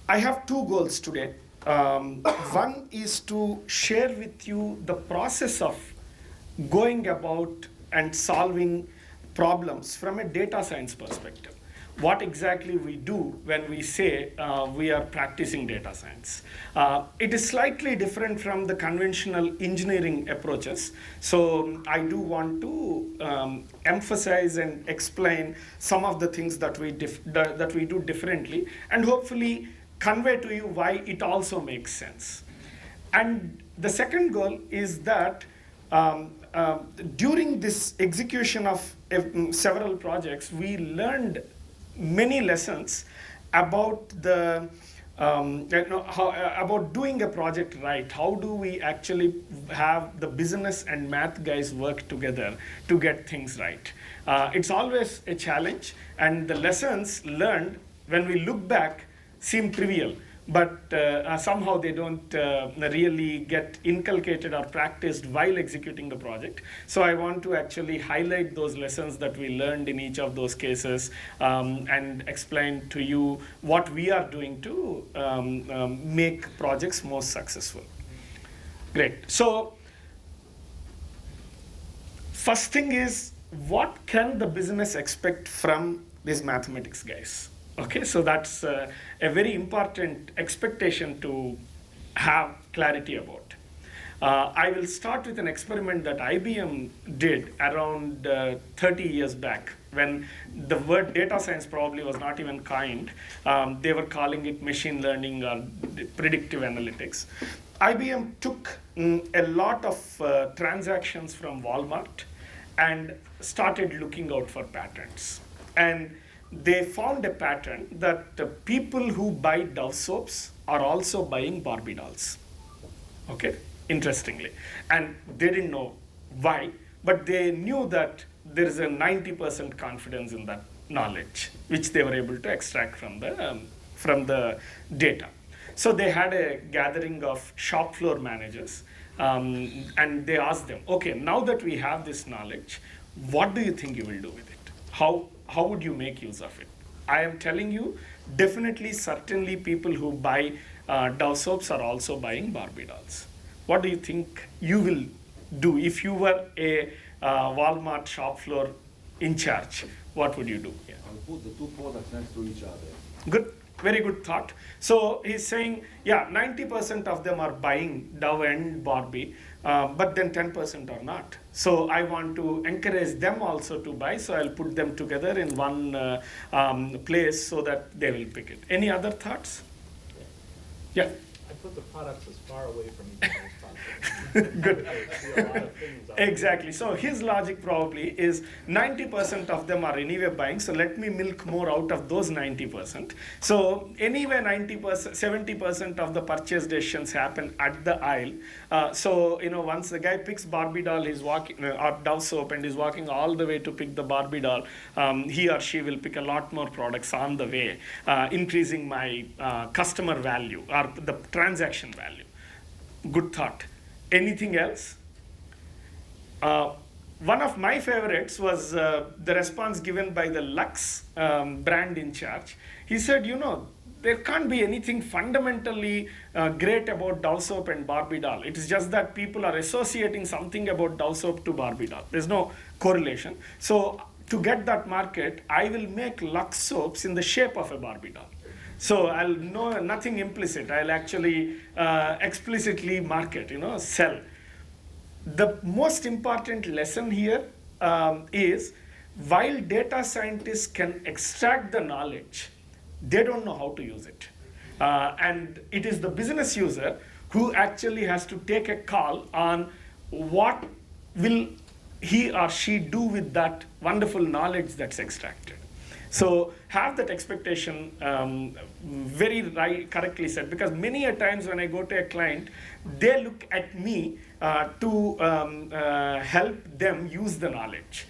I have two goals today. One is to share with you the process of going about and solving problems from a data science perspective. What exactly we do when we say we are practicing data science. It is slightly different from the conventional engineering approaches. So I do want to emphasize and explain some of the things that that we do differently, and hopefully convey to you why it also makes sense. And the second goal is that during this execution of several projects, we learned many lessons about about doing a project right. How do we actually have the business and math guys work together to get things right? It's always a challenge, and the lessons learned when we look back seem trivial, but somehow they don't really get inculcated or practiced while executing the project. So I want to actually highlight those lessons that we learned in each of those cases, and explain to you what we are doing to make projects more successful. Great. So first thing is, what can the business expect from these mathematics guys? Okay, so that's a very important expectation to have clarity about. I will start with an experiment that IBM did around 30 years back, when the word data science probably was not even coined. They were calling it machine learning or predictive analytics. IBM took a lot of transactions from Walmart and started looking out for patterns. And they found a pattern that people who buy Dove soaps are also buying Barbie dolls. Okay, interestingly. And they didn't know why, but they knew that there is a 90% confidence in that knowledge, which they were able to extract from the data. So they had a gathering of shop floor managers, and they asked them, okay, now that we have this knowledge, what do you think you will do with it? How would you make use of it? I am telling you, definitely, certainly people who buy Dove soaps are also buying Barbie dolls. What do you think you will do if you were a Walmart shop floor in charge? What would you do? Yeah. I'll put the two products next to each other. Good, very good thought. So he's saying, yeah, 90% of them are buying Dove and Barbie, but then 10% are not. So I want to encourage them also to buy, so I'll put them together in one place so that they will pick it. Any other thoughts? Yeah. I put the products as far away from each other as possible. Good. I see a lot of things out Exactly. So his logic probably is 90% of them are anyway buying, so let me milk more out of those 90%. So anyway, 90%, 70% of the purchase decisions happen at the aisle. So once the guy picks Barbie doll, he's walking or Dove soap, and he's walking all the way to pick the Barbie doll. He or she will pick a lot more products on the way, increasing my customer value or the transaction value. Good thought. Anything else? One of my favorites was the response given by the Lux brand in charge. He said, there can't be anything fundamentally great about Dove soap and Barbie doll. It is just that people are associating something about Dove soap to Barbie doll. There's no correlation. So to get that market, I will make Lux soaps in the shape of a Barbie doll. So I'll know nothing implicit. I'll actually explicitly market, sell. The most important lesson here is, while data scientists can extract the knowledge, they don't know how to use it. And it is the business user who actually has to take a call on what will he or she do with that wonderful knowledge that's extracted. So have that expectation very correctly said, because many a times when I go to a client, they look at me to help them use the knowledge.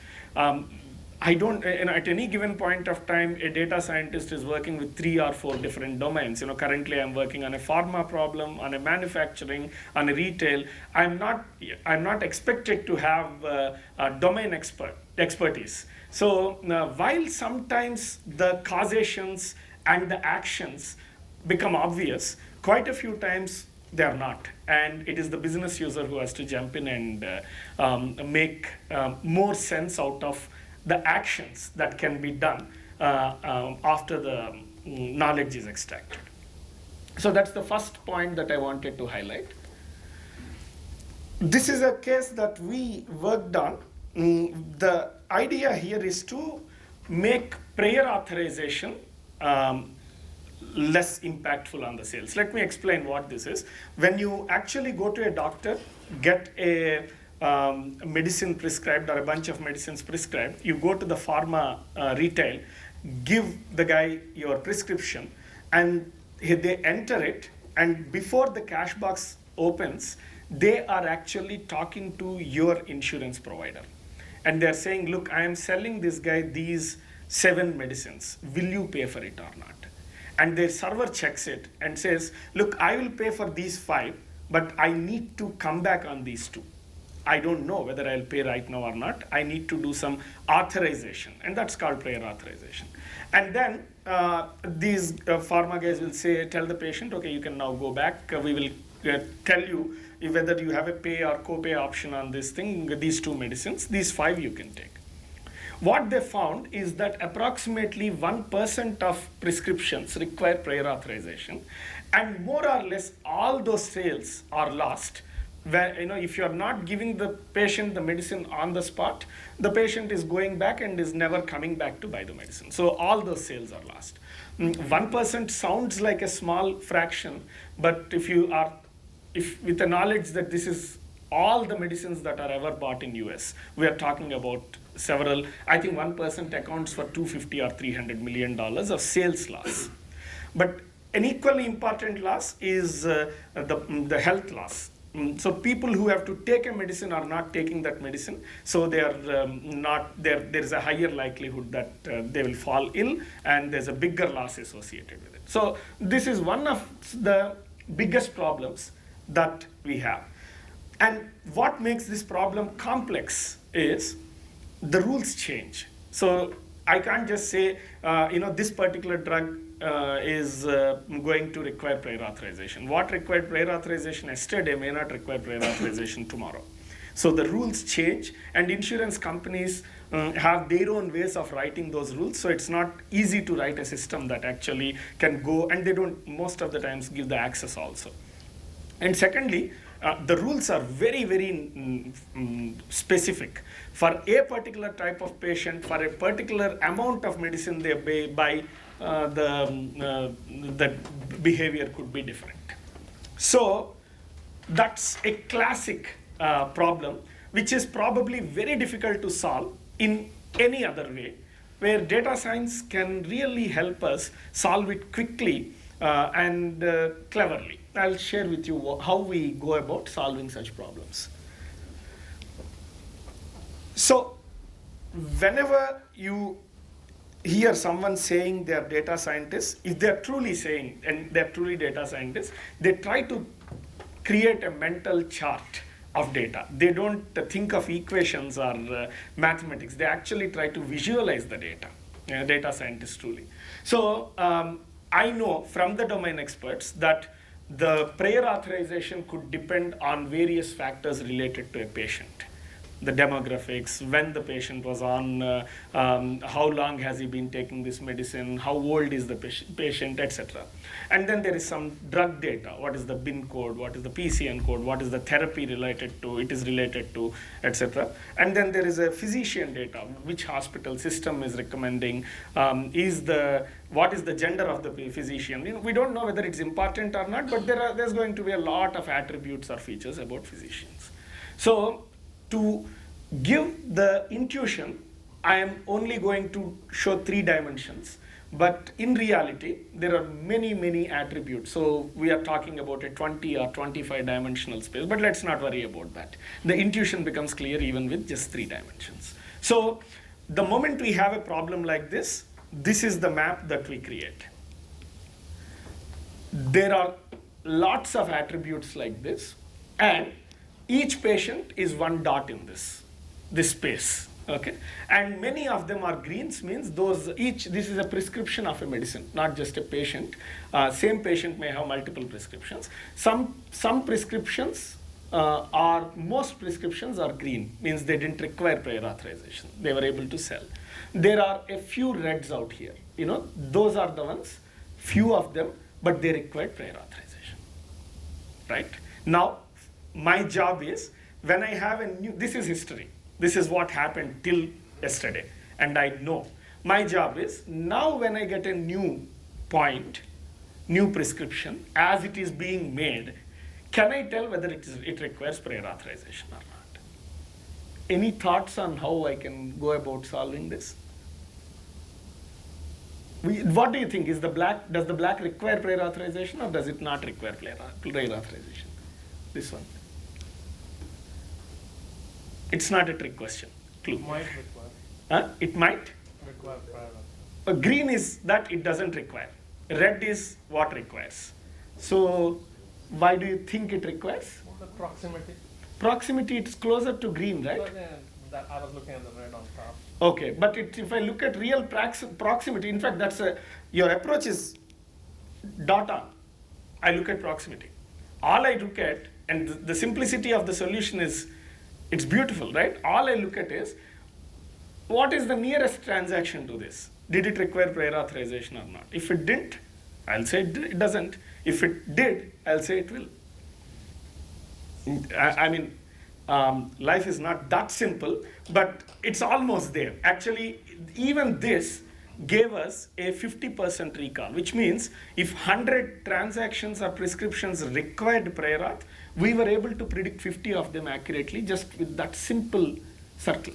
I don't, at any given point of time, a data scientist is working with 3 or 4 different domains. Currently I'm working on a pharma problem, on a manufacturing, on a retail. I'm not expected to have a domain expertise. So while sometimes the causations and the actions become obvious, quite a few times they are not. And it is the business user who has to jump in and make more sense out of the actions that can be done after the knowledge is extracted. So that's the first point that I wanted to highlight. This is a case that we worked on. The idea here is to make prior authorization less impactful on the sales. Let me explain what this is. When you actually go to a doctor, get a medicine prescribed or a bunch of medicines prescribed, you go to the pharma retail, give the guy your prescription, and they enter it, and before the cash box opens, they are actually talking to your insurance provider. And they're saying, look, I am selling this guy these 7 medicines. Will you pay for it or not? And their server checks it and says, look, I will pay for these 5, but I need to come back on these 2. I don't know whether I'll pay right now or not. I need to do some authorization, and that's called prior authorization. And then these pharma guys will say, tell the patient, okay, you can now go back. We will tell you whether you have a pay or co-pay option on this thing, these 2 medicines, these 5 you can take. What they found is that approximately 1% of prescriptions require prior authorization, and more or less all those sales are lost. Where, if you are not giving the patient the medicine on the spot, the patient is going back and is never coming back to buy the medicine. So all those sales are lost. 1% sounds like a small fraction, but if with the knowledge that this is all the medicines that are ever bought in US, we are talking about several, I think 1% accounts for $250 or $300 million of sales loss. But an equally important loss is the health loss. So people who have to take a medicine are not taking that medicine, so they are not there. There is a higher likelihood that they will fall ill, and there's a bigger loss associated with it. So this is one of the biggest problems that we have. And what makes this problem complex is the rules change. So I can't just say, this particular drug is going to require prior authorization. What required prior authorization yesterday may not require prior authorization tomorrow. So the rules change, and insurance companies have their own ways of writing those rules. So it's not easy to write a system that actually can go, and they don't most of the times give the access also. And secondly, the rules are very, very specific. For a particular type of patient, for a particular amount of medicine they buy, the behavior could be different. So that's a classic problem, which is probably very difficult to solve in any other way, where data science can really help us solve it quickly and cleverly. I'll share with you how we go about solving such problems. So whenever you hear someone saying they are data scientists, if they're truly saying, and they're truly data scientists, they try to create a mental chart of data. They don't think of equations or mathematics. They actually try to visualize the data, data scientists truly. So I know from the domain experts that the prior authorization could depend on various factors related to a patient. The demographics, when the patient was on, how long has he been taking this medicine, how old is the patient, etc. And then there is some drug data. What is the BIN code, what is the PCN code, what is the therapy related to, it is related to, etc. And then there is a physician data, which hospital system is recommending, what is the gender of the physician. We don't know whether it's important or not, but there's going to be a lot of attributes or features about physicians. So to give the intuition, I am only going to show 3 dimensions. But in reality, there are many, many attributes. So we are talking about a 20 or 25 dimensional space, but let's not worry about that. The intuition becomes clear even with just 3 dimensions. So the moment we have a problem like this is the map that we create. There are lots of attributes like this, and each patient is one dot in this space. Okay, and many of them are greens, means those each, this is a prescription of a medicine, not just a patient. Same patient may have multiple prescriptions. Some prescriptions most prescriptions are green, means they didn't require prior authorization. They were able to sell. There are a few reds out here. Those are the ones, few of them, but they required prior authorization. Right? Now, my job is, when I have a new, this is history. This is what happened till yesterday, and I know. My job is, now when I get a new point, new prescription, as it is being made, can I tell whether it requires prior authorization or not? Any thoughts on how I can go about solving this? What do you think? Does the black require prior authorization, or does it not require prior authorization? This one. It's not a trick question. Clue. Might require. It might. Require prior. Green is that it doesn't require. Red is what requires. So why do you think it requires? The proximity. Proximity, it's closer to green, right? But then I was looking at the red on top. Okay, but if I look at real proximity, in fact, your approach is dot on. I look at proximity. All I look at, and the simplicity of the solution is, it's beautiful, right? All I look at is, what is the nearest transaction to this? Did it require prior authorization or not? If it didn't, I'll say it doesn't. If it did, I'll say it will. Life is not that simple, but it's almost there. Actually, even this gave us a 50% recall, which means if 100 transactions or prescriptions required prior auth, we were able to predict 50 of them accurately just with that simple circle.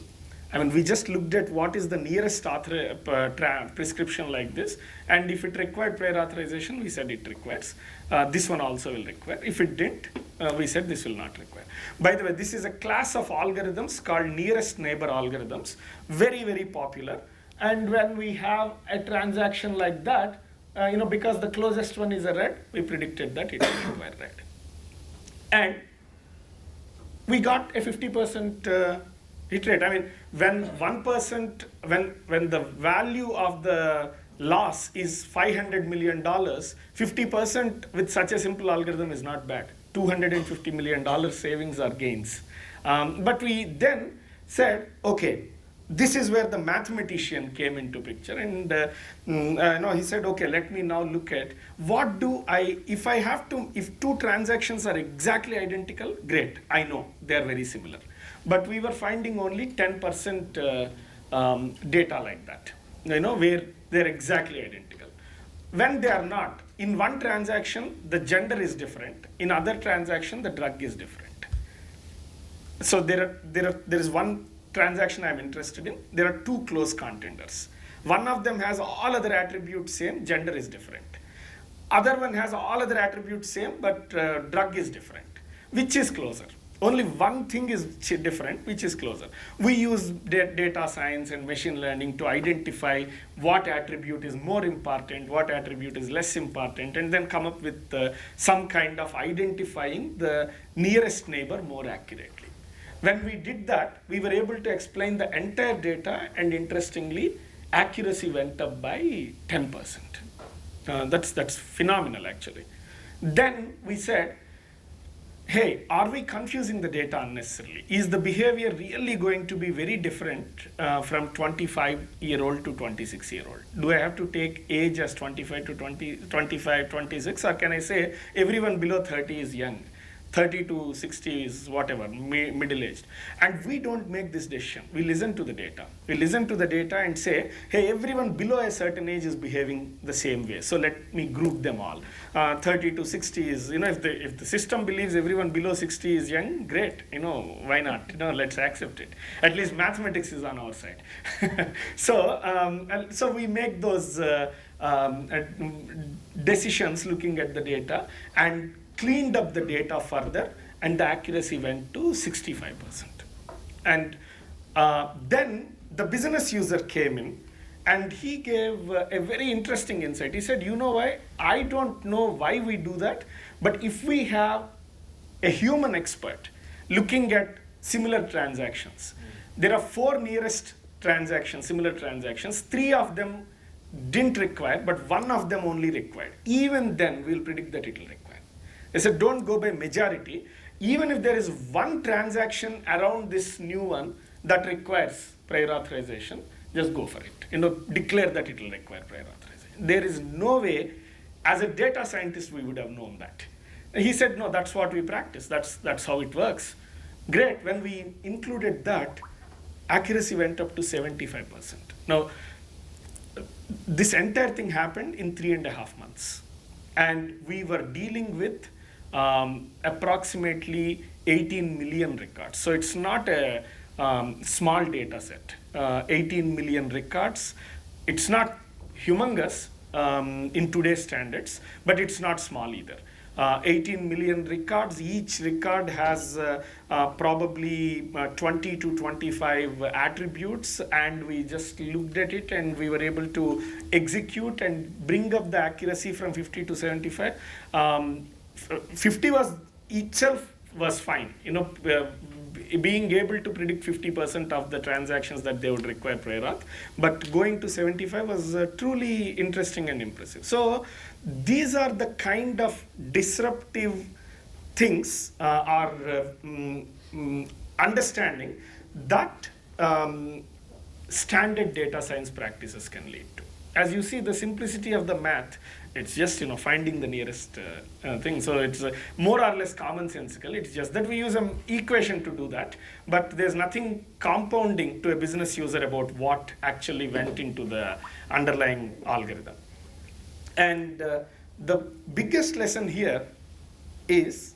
We just looked at what is the nearest prescription like this, and if it required prior authorization, we said it requires. This one also will require. If it didn't, we said this will not require. By the way, this is a class of algorithms called nearest neighbor algorithms, very, very popular. And when we have a transaction like that, because the closest one is a red, we predicted that it will require red. And we got a 50% hit rate. When 1%, when the value of the loss is $500 million, 50% with such a simple algorithm is not bad. $250 million savings or gains. But we then said, okay, this is where the mathematician came into picture, and he said, okay, let me now look at what do I, if two transactions are exactly identical, great, I know they're very similar. But we were finding only 10% data like that, where they're exactly identical. When they are not, in one transaction, the gender is different. In other transaction, the drug is different. So there is one transaction I'm interested in. There are two close contenders. One of them has all other attributes same, gender is different. Other one has all other attributes same, but drug is different. Which is closer? Only one thing is different, which is closer. We use data science and machine learning to identify what attribute is more important, what attribute is less important, and then come up with some kind of identifying the nearest neighbor more accurately. When we did that, we were able to explain the entire data, and interestingly, accuracy went up by 10%. That's phenomenal, actually. Then we said, hey, are we confusing the data unnecessarily? Is the behavior really going to be very different from 25-year-old to 26-year-old? Do I have to take age as 25 to 25, 26, or can I say everyone below 30 is young? 30 to 60 is whatever, middle-aged. And we don't make this decision. We listen to the data. We listen to the data and say, hey, everyone below a certain age is behaving the same way. So let me group them all. 30 to 60 is, if the system believes everyone below 60 is young, great. Why not? Let's accept it. At least mathematics is on our side. So we make those decisions looking at the data and cleaned up the data further, and the accuracy went to 65%. And then the business user came in, and he gave a very interesting insight. He said, you know why? I don't know why we do that, but if we have a human expert looking at similar transactions, there are 4 nearest transactions, similar transactions. 3 of them didn't require, but 1 of them only required. Even then, we'll predict that it will require. I said, don't go by majority. Even if there is 1 transaction around this new one that requires prior authorization, just go for it. Declare that it will require prior authorization. There is no way, as a data scientist, we would have known that. He said, no, that's what we practice. That's how it works. Great. When we included that, accuracy went up to 75%. Now, this entire thing happened in 3.5 months. And we were dealing with approximately 18 million records. So it's not a small data set. 18 million records. It's not humongous in today's standards, but it's not small either. 18 million records. Each record has probably 20 to 25 attributes, and we just looked at it and we were able to execute and bring up the accuracy from 50 to 75. 50 was itself was fine. Being able to predict 50% of the transactions that they would require prior auth, but going to 75 was truly interesting and impressive. So these are the kind of disruptive things understanding that standard data science practices can lead to. As you see, the simplicity of the math, it's just finding the nearest thing. So it's more or less commonsensical. It's just that we use an equation to do that, but there's nothing compounding to a business user about what actually went into the underlying algorithm. And the biggest lesson here is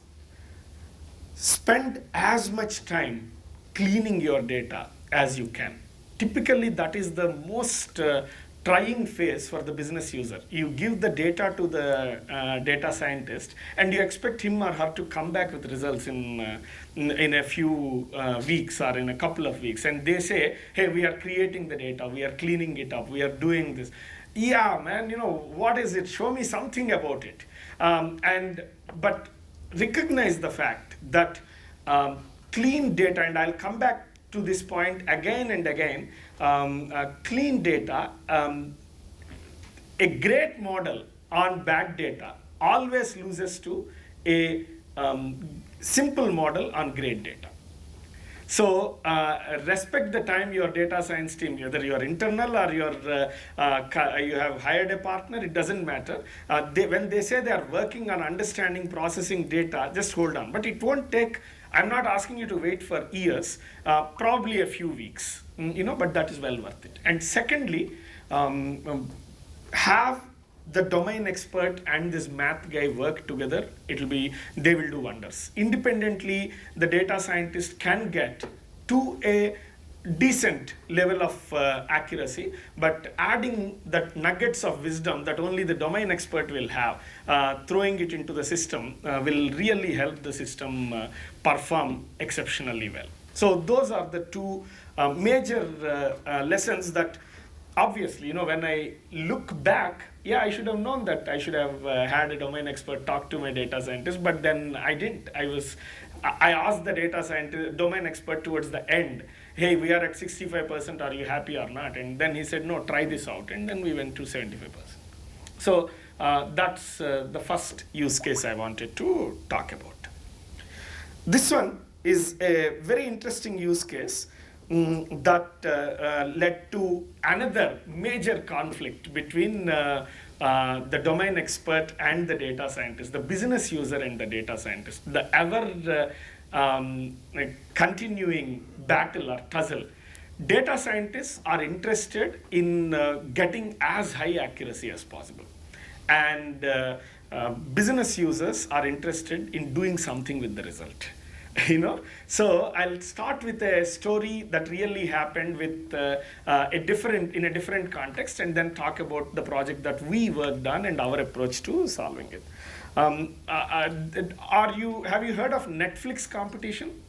spend as much time cleaning your data as you can. Typically, that is the most trying phase for the business user. You give the data to the data scientist, and you expect him or her to come back with results in a few weeks or in a couple of weeks. And they say, hey, we are creating the data, we are cleaning it up, we are doing this. Yeah, man, what is it? Show me something about it. But recognize the fact that clean data, and I'll come back to this point again and again, clean data, a great model on bad data always loses to a simple model on great data. So respect the time your data science team, whether you're internal or you have hired a partner, it doesn't matter. When they say they are working on understanding, processing data, just hold on. But it won't take, I'm not asking you to wait for years, probably a few weeks, but that is well worth it. And secondly, have the domain expert and this math guy work together. They will do wonders. Independently, the data scientist can get to a decent level of accuracy, but adding that nuggets of wisdom that only the domain expert will have, throwing it into the system will really help the system perform exceptionally well. So those are the two major lessons that obviously, when I look back, yeah, I should have known that. I should have had a domain expert talk to my data scientist, but then I didn't. I asked the domain expert towards the end, hey, we are at 65%, are you happy or not? And then he said, no, try this out. And then we went to 75%. So that's the first use case I wanted to talk about. This one is a very interesting use case that led to another major conflict between the domain expert and the data scientist, the business user and the data scientist, the ever continuing battle or tussle. Data scientists are interested in getting as high accuracy as possible, and business users are interested in doing something with the result. So I'll start with a story that really happened with in a different context, and then talk about the project that we worked on and our approach to solving it. Have you heard of Netflix competition?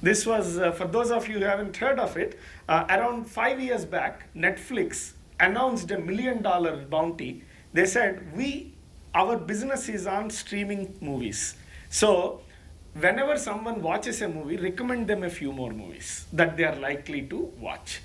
This was, for those of you who haven't heard of it, around 5 years back, Netflix announced $1 million bounty. They said, our business is on streaming movies. So whenever someone watches a movie, recommend them a few more movies that they are likely to watch.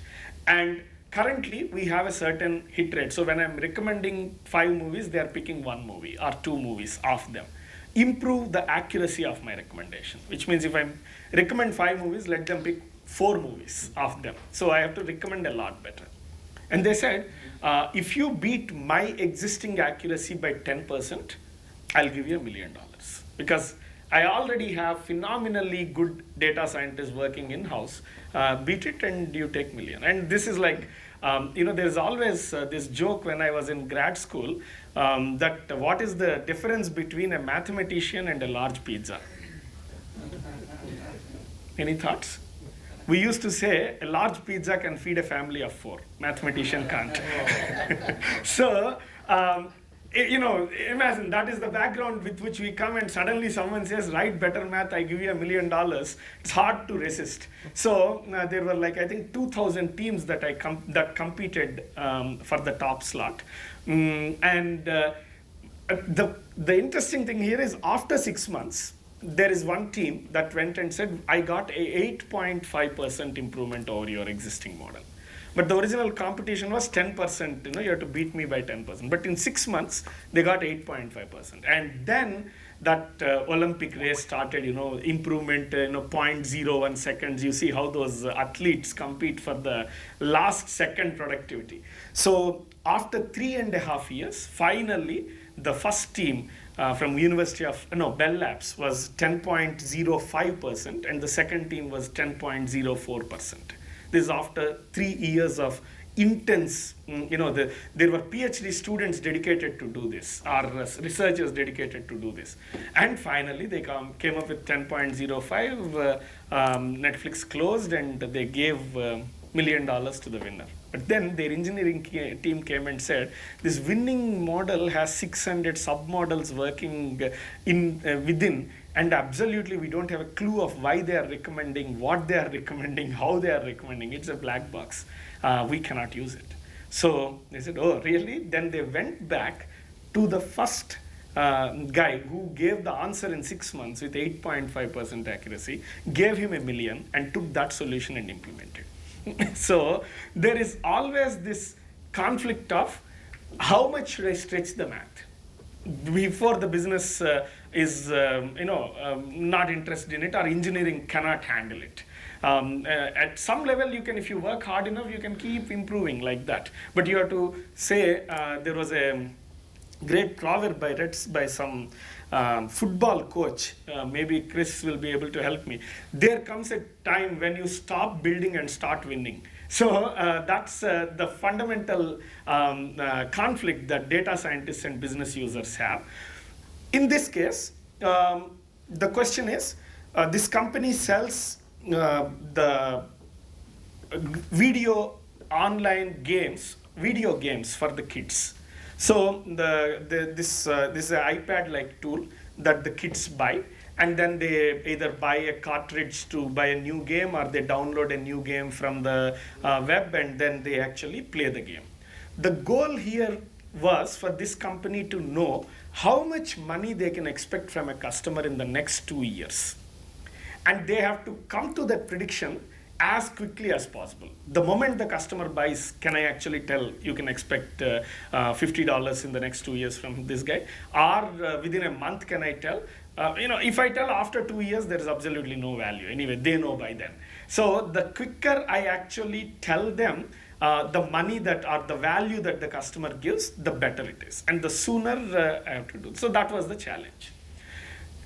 And currently, we have a certain hit rate. So when I'm recommending 5 movies, they are picking 1 movie or 2 movies of them. Improve the accuracy of my recommendation, which means if I recommend 5 movies, let them pick 4 movies of them. So I have to recommend a lot better. And they said, if you beat my existing accuracy by 10%, I'll give you $1 million. Because I already have phenomenally good data scientists working in-house. Beat it and you take $1 million. And this is like, there's always this joke when I was in grad school that what is the difference between a mathematician and a large pizza? Any thoughts? We used to say a large pizza can feed a family of 4. Mathematician can't. So, imagine that is the background with which we come, and suddenly someone says, write better math, I give you $1 million. It's hard to resist. So there were I think 2,000 teams that that competed for the top slot. The interesting thing here is after 6 months, there is one team that went and said, I got a 8.5% improvement over your existing model. But the original competition was 10%, you have to beat me by 10%. But in 6 months, they got 8.5%. And then that Olympic race started, improvement, 0.01 seconds. You see how those athletes compete for the last second productivity. So after 3.5 years, finally, the first team from Bell Labs was 10.05%, and the second team was 10.04%. This is after 3 years of intense, there were PhD students dedicated to do this, or researchers dedicated to do this. And finally, they came up with 10.05. Netflix closed, and they gave $1 million to the winner. But then their engineering team came and said, this winning model has 600 submodels working within, and absolutely we don't have a clue of why they are recommending, what they are recommending, how they are recommending. It's a black box. We cannot use it. So they said, oh, really? Then they went back to the first guy who gave the answer in 6 months with 8.5% accuracy, gave him $1 million, and took that solution and implemented. So there is always this conflict of how much should I stretch the math before the business is not interested in it, or engineering cannot handle it. At some level, you can, if you work hard enough, you can keep improving like that. But you have to say, there was a great proverb by some football coach. Maybe Chris will be able to help me. There comes a time when you stop building and start winning. So that's the fundamental conflict that data scientists and business users have. In this case, the question is, this company sells the video games for the kids. So this is an iPad-like tool that the kids buy, and then they either buy a cartridge to buy a new game, or they download a new game from the web, and then they actually play the game. The goal here was for this company to know how much money they can expect from a customer in the next 2 years. And they have to come to that prediction as quickly as possible. The moment the customer buys, can I actually tell you can expect $50 in the next 2 years from this guy? Or within a month, can I tell? If I tell after 2 years, there is absolutely no value. Anyway, they know by then. So the quicker I actually tell them the money that, or the value that the customer gives, the better it is. And the sooner I have to do. So that was the challenge.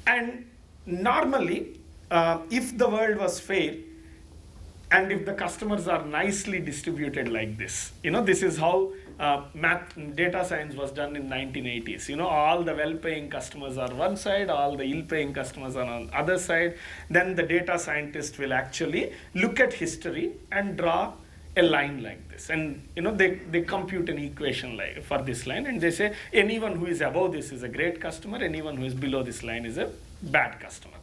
And normally, if the world was fair, and if the customers are nicely distributed like this, this is how data science was done in 1980s. All the well-paying customers are one side, all the ill-paying customers are on the other side. Then the data scientist will actually look at history and draw a line like this. And they compute an equation for this line, and they say anyone who is above this is a great customer, anyone who is below this line is a bad customer.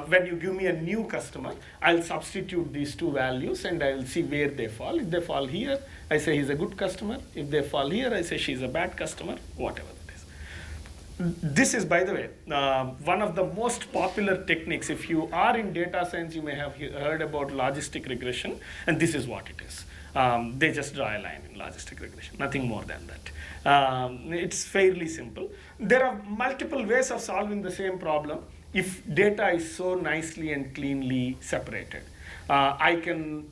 When you give me a new customer, I'll substitute these two values and I'll see where they fall. If they fall here, I say he's a good customer. If they fall here, I say she's a bad customer, whatever it is. This is, by the way, one of the most popular techniques. If you are in data science, you may have heard about logistic regression, and this is what it is. They just draw a line in logistic regression, nothing more than that. It's fairly simple. There are multiple ways of solving the same problem if data is so nicely and cleanly separated. I can,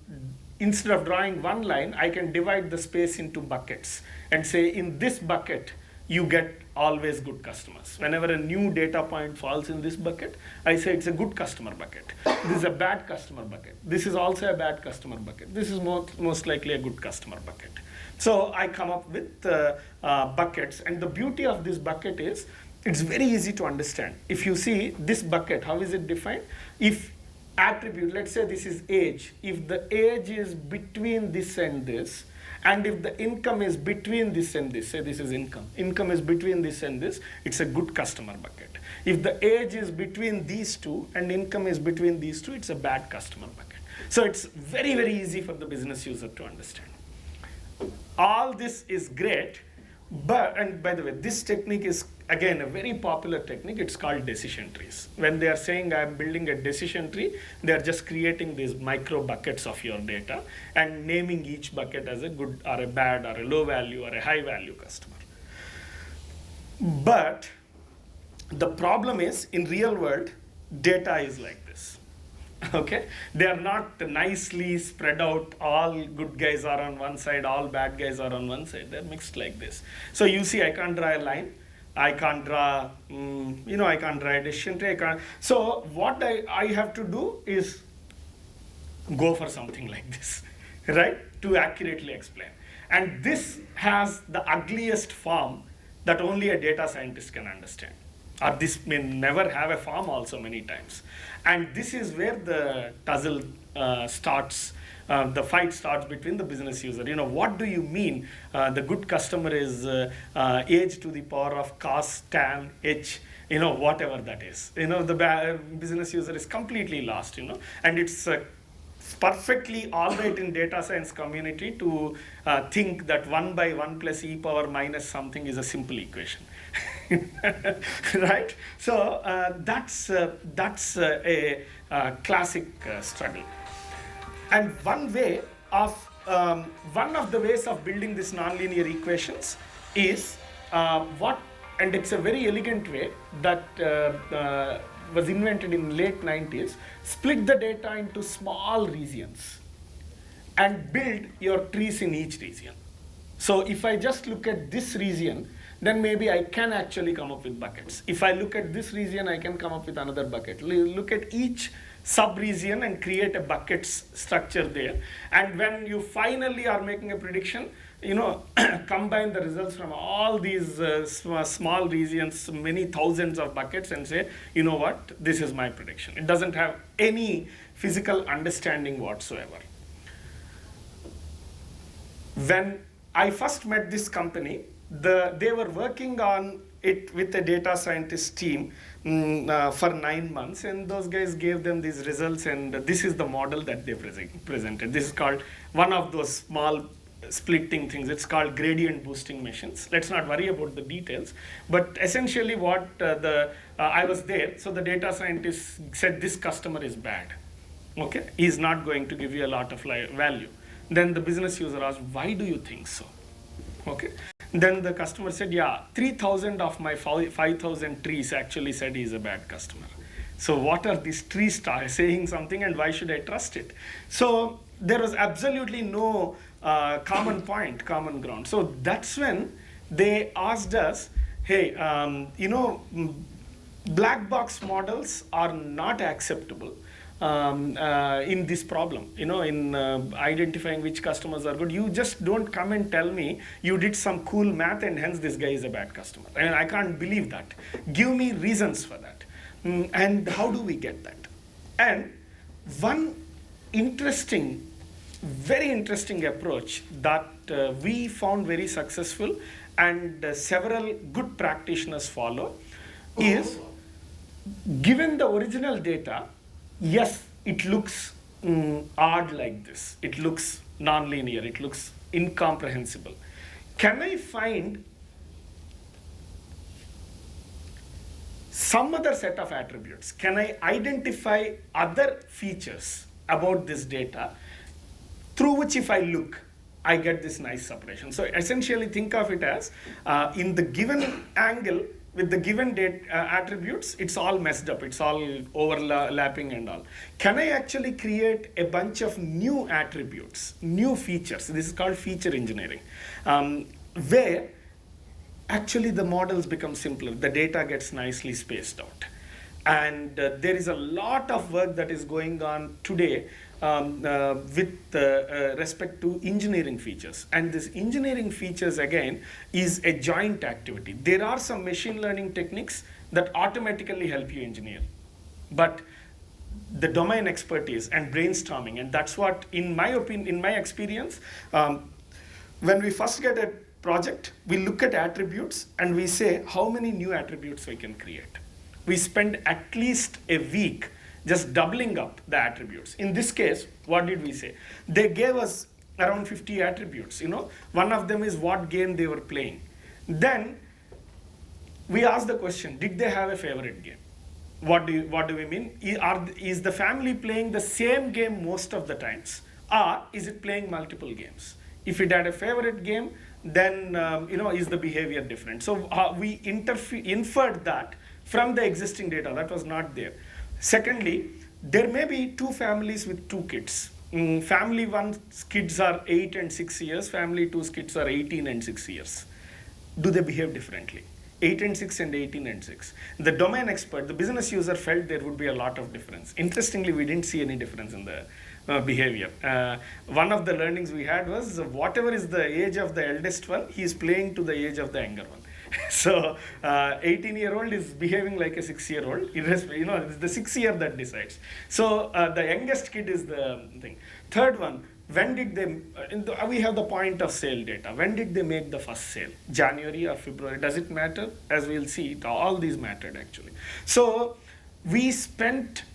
instead of drawing one line, I can divide the space into buckets and say in this bucket, you get always good customers. Whenever a new data point falls in this bucket, I say it's a good customer bucket. This is a bad customer bucket. This is also a bad customer bucket. This is most likely a good customer bucket. So I come up with buckets, and the beauty of this bucket is it's very easy to understand. If you see this bucket, how is it defined? If attribute, let's say this is age. If the age is between this and this, and if the income is between this and this, say this is income is between this and this, it's a good customer bucket. If the age is between these two and income is between these two, it's a bad customer bucket. So it's very, very easy for the business user to understand. All this is great, but, and by the way, this technique is again a very popular technique. It's called decision trees. When they are saying I'm building a decision tree, they are just creating these micro buckets of your data and naming each bucket as a good or a bad or a low value or a high value customer. But the problem is, in real world, data is like this. Okay, they are not nicely spread out. All good guys are on one side, all bad guys are on one side. They're mixed like this. So you see, I can't draw a line. I can't draw, I can't draw a decision tree. So what I have to do is go for something like this, right? To accurately explain. And this has the ugliest form that only a data scientist can understand. Or this may never have a form also many times. And this is where the tussle starts, the fight starts between the business user. What do you mean the good customer is age to the power of cos, tan, h, whatever that is. The business user is completely lost, and it's perfectly all right in data science community to think that 1 by 1 plus e power minus something is a simple equation. Right? So that's a classic struggle. And one of the ways of building these nonlinear equations is and it's a very elegant way that was invented in late 90s, split the data into small regions and build your trees in each region. So if I just look at this region, then maybe I can actually come up with buckets. If I look at this region, I can come up with another bucket. Look at each sub-region and create a buckets structure there. And when you finally are making a prediction, combine the results from all these small regions, many thousands of buckets, and say, you know what, this is my prediction. It doesn't have any physical understanding whatsoever. When I first met this company, they were working on it with a data scientist team for 9 months, and those guys gave them these results, and this is the model that they presented. This is called one of those small splitting things. It's called gradient boosting machines. Let's not worry about the details, but essentially what I was there, so the data scientist said this customer is bad. Okay, he's not going to give you a lot of value. Then the business user asked, why do you think so? Okay. Then the customer said, yeah, 3,000 of my 5,000 trees actually said he's a bad customer. So what are these trees saying something, and why should I trust it? So there was absolutely no common ground. So that's when they asked us, hey, black box models are not acceptable in this problem, in identifying which customers are good. You just don't come and tell me you did some cool math and hence this guy is a bad customer. And I can't believe that. Give me reasons for that. And how do we get that? And one very interesting approach that we found very successful and several good practitioners follow is, given the original data, yes, it looks odd like this. It looks nonlinear. It looks incomprehensible. Can I find some other set of attributes? Can I identify other features about this data through which if I look, I get this nice separation? So essentially think of it as in the given angle with the given attributes, it's all messed up, it's all overlapping and all. Can I actually create a bunch of new attributes, new features? This is called feature engineering, where actually the models become simpler, the data gets nicely spaced out. And there is a lot of work that is going on today with respect to engineering features. And this engineering features, again, is a joint activity. There are some machine learning techniques that automatically help you engineer. But the domain expertise and brainstorming, and that's what, in my opinion, in my experience, when we first get a project, we look at attributes and we say how many new attributes we can create. We spend at least a week just doubling up the attributes. In this case, what did we say? They gave us around 50 attributes. One of them is what game they were playing. Then we asked the question, did they have a favorite game? What do we mean? Is the family playing the same game most of the times, or is it playing multiple games? If it had a favorite game, then is the behavior different? So we inferred that from the existing data that was not there. Secondly, there may be two families with two kids. Family one's kids are 8 and 6 years, family two's kids are 18 and 6 years. Do they behave differently? 8 and 6 and 18 and 6. The domain expert, the business user, felt there would be a lot of difference. Interestingly, we didn't see any difference in the behavior. One of the learnings we had was whatever is the age of the eldest one, he is playing to the age of the younger one. So 18-year-old is behaving like a 6-year-old. It's the 6-year that decides. So the youngest kid is the thing. Third one, when did they, we have the point of sale data. When did they make the first sale? January or February? Does it matter? As we'll see, all these mattered actually. So we spent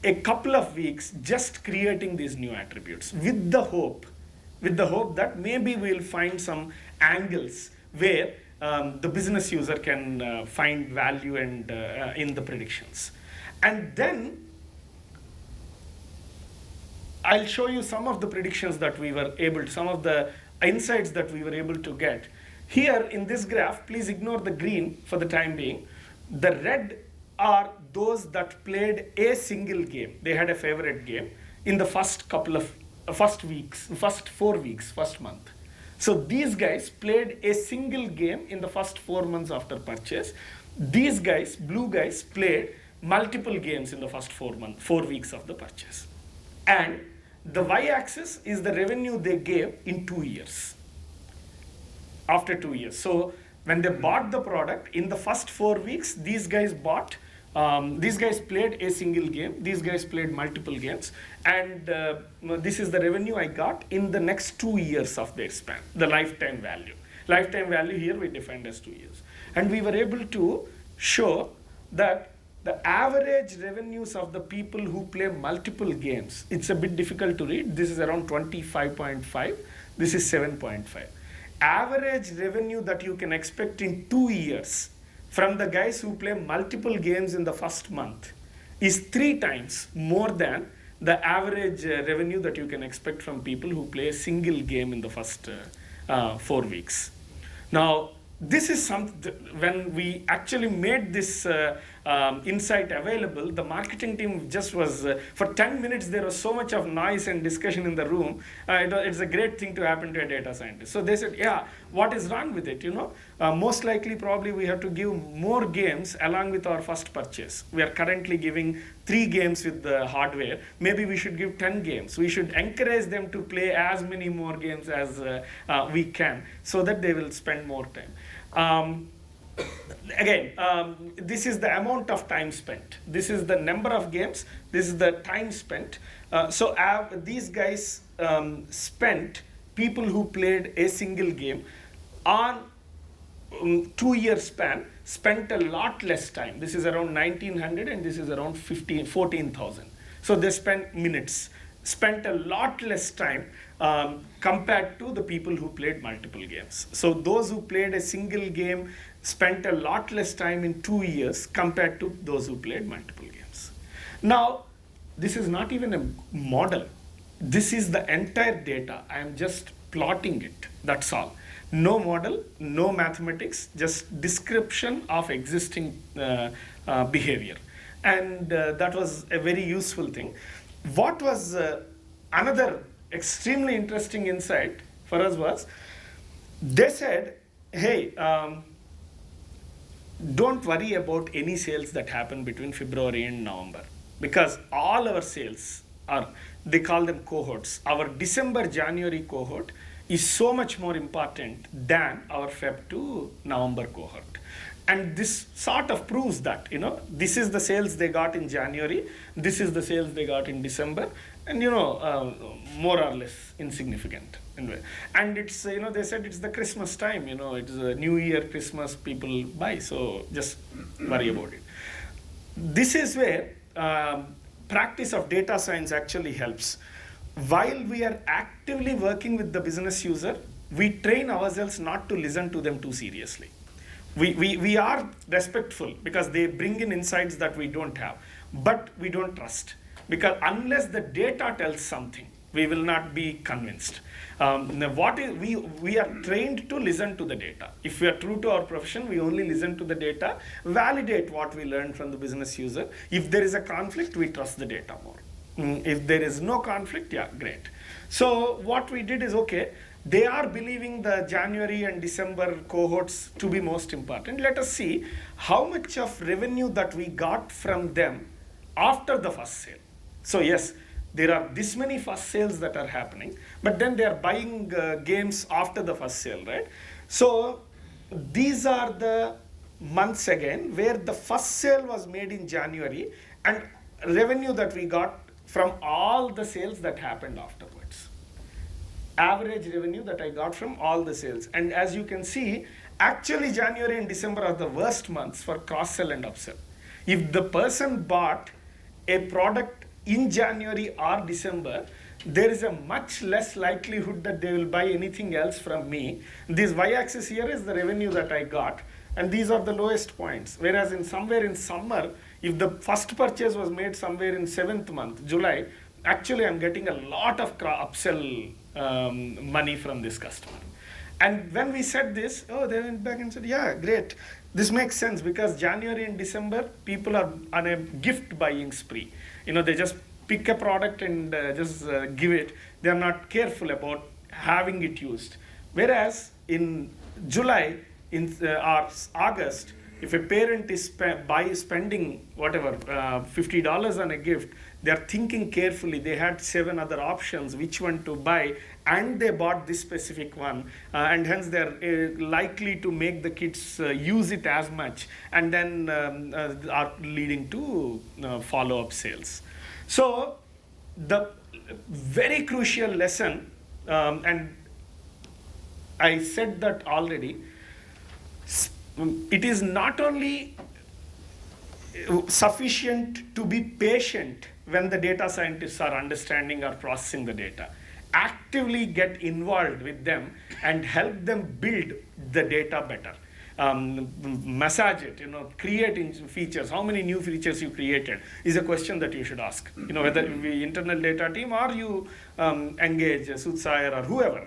a couple of weeks just creating these new attributes with the hope that maybe we'll find some angles where the business user can find value and in the predictions. And then I'll show you some of the predictions that we were able to, some of the insights that we were able to get. Here in this graph, please ignore the green for the time being. The red are those that played a single game. They had a favorite game in the first 4 weeks, first month. So these guys played a single game in the first 4 months after purchase. These guys, blue guys, played multiple games in the first 4 weeks of the purchase. And the y-axis is the revenue they gave in 2 years, after 2 years. So when they bought the product, in the first 4 weeks, these guys played a single game, these guys played multiple games, and this is the revenue I got in the next 2 years of their span, the lifetime value. Lifetime value here we defined as 2 years. And we were able to show that the average revenues of the people who play multiple games, it's a bit difficult to read. This is around 25.5, this is 7.5. Average revenue that you can expect in 2 years from the guys who play multiple games in the first month is 3 times more than the average revenue that you can expect from people who play a single game in the first 4 weeks. Now, this is something, when we actually made this insight available, the marketing team just was, for 10 minutes there was so much of noise and discussion in the room. It's a great thing to happen to a data scientist. So they said, yeah, what is wrong with it, most likely probably we have to give more games along with our first purchase. We are currently giving 3 games with the hardware. Maybe we should give 10 games. We should encourage them to play as many more games as we can, so that they will spend more time. This is the amount of time spent. This is the number of games. This is the time spent. So these guys spent, people who played a single game on 2-year span, spent a lot less time. This is around 1900 and this is around 14,000. So they spent minutes. spent a lot less time compared to the people who played multiple games. So those who played a single game spent a lot less time in 2 years compared to those who played multiple games. Now, this is not even a model. This is the entire data. I am just plotting it. That's all. No model, no mathematics, just description of existing behavior. And that was a very useful thing. What was another extremely interesting insight for us was, they said, hey, don't worry about any sales that happen between February and November, because all our sales are, they call them cohorts. Our December, January cohort is so much more important than our Feb to November cohort. And this sort of proves that, this is the sales they got in January, this is the sales they got in December, and more or less insignificant. And it's, they said it's the Christmas time, it's a New Year, Christmas, people buy, so just worry about it. This is where practice of data science actually helps. While we are actively working with the business user, we train ourselves not to listen to them too seriously. We are respectful because they bring in insights that we don't have, but we don't trust, because unless the data tells something, we will not be convinced. We are trained to listen to the data. If we are true to our profession, we only listen to the data, validate what we learned from the business user. If there is a conflict, we trust the data more. If there is no conflict, yeah, great. So what we did is, okay, they are believing the January and December cohorts to be most important. Let us see how much of revenue that we got from them after the first sale. So yes, there are this many first sales that are happening, but then they are buying games after the first sale, right? So these are the months again where the first sale was made in January and revenue that we got from all the sales that happened afterwards. Average revenue that I got from all the sales. And as you can see, actually January and December are the worst months for cross-sell and upsell. If the person bought a product in January or December, there is a much less likelihood that they will buy anything else from me. This y-axis here is the revenue that I got, and these are the lowest points. Whereas in somewhere in summer, if the first purchase was made somewhere in 7th month, July, actually I'm getting a lot of upsell money from this customer. And when we said this, they went back and said, yeah, great. This makes sense because January and December, people are on a gift buying spree. They just pick a product and just give it. They're not careful about having it used. Whereas in July, or August, if a parent is spending whatever, $50 on a gift, they're thinking carefully. They had 7 other options, which one to buy, and they bought this specific one, and hence they're likely to make the kids use it as much, and then are leading to follow-up sales. So the very crucial lesson, and I said that already, it is not only sufficient to be patient when the data scientists are understanding or processing the data. Actively get involved with them and help them build the data better. Massage it, create features. How many new features you created is a question that you should ask. Whether we internal data team or you engage a soothsayer or whoever.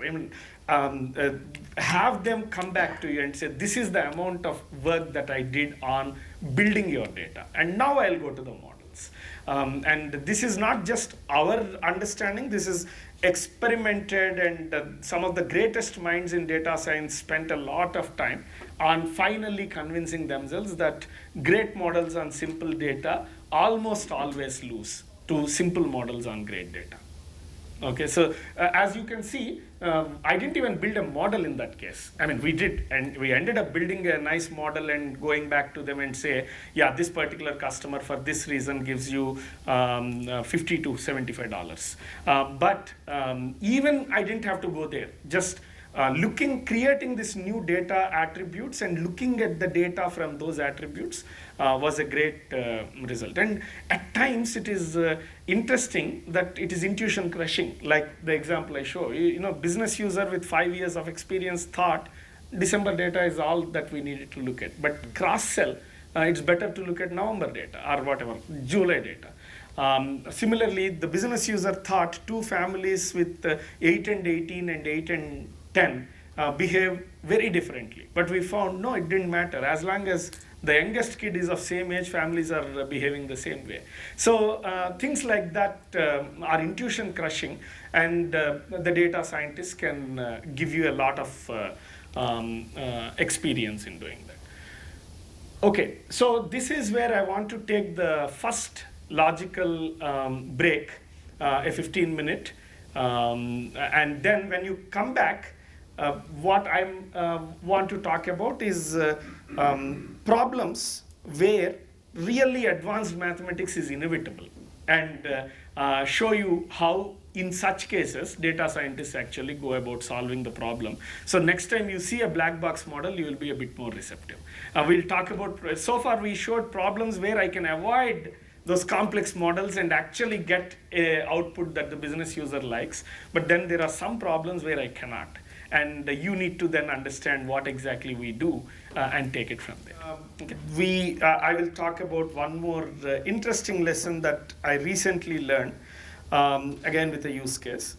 Have them come back to you and say, this is the amount of work that I did on building your data. And now I'll go to the models. And this is not just our understanding, this is experimented, and some of the greatest minds in data science spent a lot of time on finally convincing themselves that great models on simple data almost always lose to simple models on great data. Okay, so as you can see, I didn't even build a model in that case. I mean, we did, and we ended up building a nice model and going back to them and say, yeah, this particular customer for this reason gives you $50 to $75. But even I didn't have to go there. Just creating this new data attributes and looking at the data from those attributes was a great result. And at times it is interesting that it is intuition crushing, like the example I show. Business user with 5 years of experience thought December data is all that we needed to look at. But cross-sell, it's better to look at November data or whatever, July data. Similarly, the business user thought two families with 8 and 18 and 8 and 10 behave very differently. But we found, no, it didn't matter. As long as the youngest kid is of same age, families are behaving the same way. So things like that are intuition crushing, and the data scientists can give you a lot of experience in doing that. Okay, so this is where I want to take the first logical break, a 15-minute, and then when you come back, what I want to talk about is problems where really advanced mathematics is inevitable, and show you how in such cases data scientists actually go about solving the problem. So next time you see a black box model, you will be a bit more receptive. We'll talk about, so far we showed problems where I can avoid those complex models and actually get a output that the business user likes, but then there are some problems where I cannot, and you need to then understand what exactly we do and take it from there. Okay. I will talk about one more interesting lesson that I recently learned, again with a use case.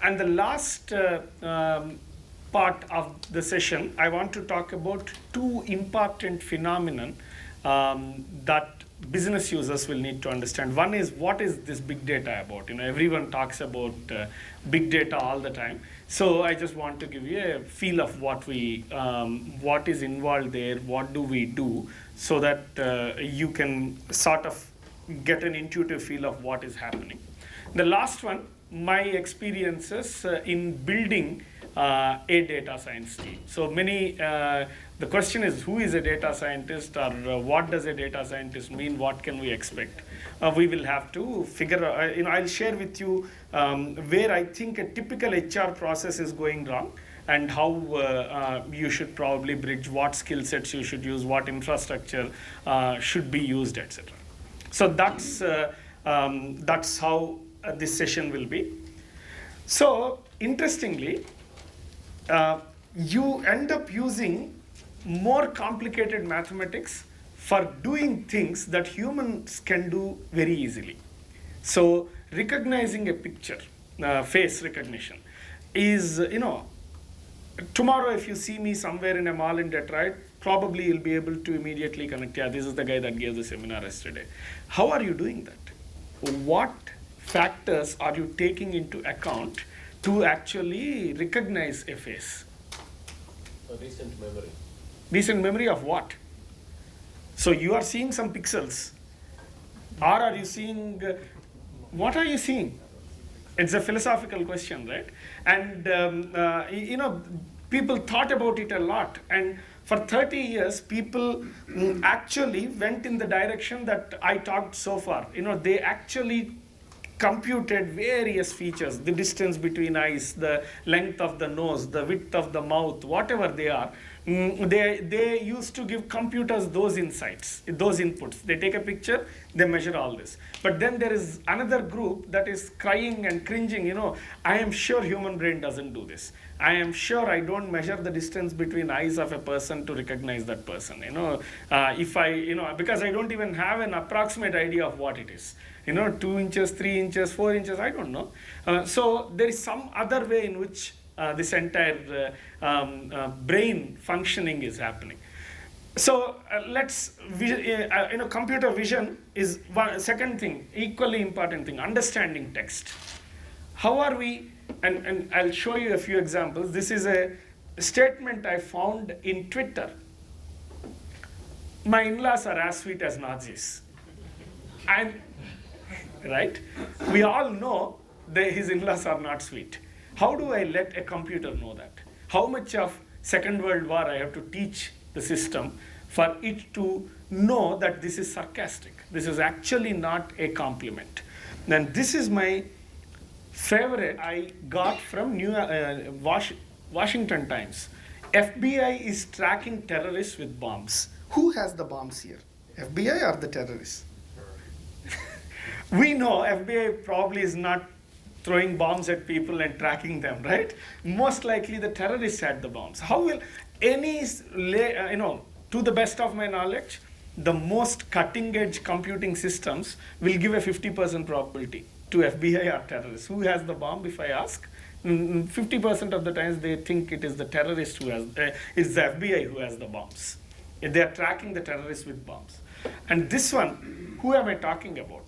And the last part of the session, I want to talk about two important phenomenon that business users will need to understand. One is, what is this big data about? Everyone talks about big data all the time. So I just want to give you a feel of what is involved there, what do we do, so that you can sort of get an intuitive feel of what is happening. The last one, my experiences in building a data science team. So the question is, who is a data scientist, or what does a data scientist mean? What can we expect? We will have to figure out, I'll share with you where I think a typical HR process is going wrong, and how you should probably bridge, what skill sets you should use, what infrastructure should be used, etc. So that's how this session will be. So interestingly, you end up using more complicated mathematics for doing things that humans can do very easily. So recognizing a picture, face recognition, is, tomorrow if you see me somewhere in a mall in Detroit, probably you'll be able to immediately connect, yeah, this is the guy that gave the seminar yesterday. How are you doing that? What factors are you taking into account to actually recognize a face? A recent memory. Recent memory of what? So you are seeing some pixels, or are you seeing, what are you seeing? It's a philosophical question, right? And people thought about it a lot, and for 30 years people actually went in the direction that I talked so far. They actually computed various features, the distance between eyes, the length of the nose, the width of the mouth, whatever they are. They used to give computers those insights, those inputs. They take a picture, they measure all this. But then there is another group that is crying and cringing, I am sure human brain doesn't do this. I am sure I don't measure the distance between eyes of a person to recognize that person. Because I don't even have an approximate idea of what it is. 2 inches, 3 inches, 4 inches, I don't know. So there is some other way in which this entire brain functioning is happening. So computer vision is one second thing, equally important thing, understanding text. How are we, and I'll show you a few examples. This is a statement I found in Twitter. My in-laws are as sweet as Nazis. Right? We all know that his in-laws are not sweet. How do I let a computer know that? How much of Second World War I have to teach the system for it to know that this is sarcastic? This is actually not a compliment. Then this is my favorite I got from Washington Times. FBI is tracking terrorists with bombs. Who has the bombs here? FBI or the terrorists? We know FBI probably is not throwing bombs at people and tracking them, right? Most likely the terrorists had the bombs. How will any, to the best of my knowledge, the most cutting edge computing systems will give a 50% probability to FBI or terrorists. Who has the bomb, if I ask? 50% of the times they think it is the terrorist who has, it's the FBI who has the bombs. They are tracking the terrorists with bombs. And this one, who am I talking about?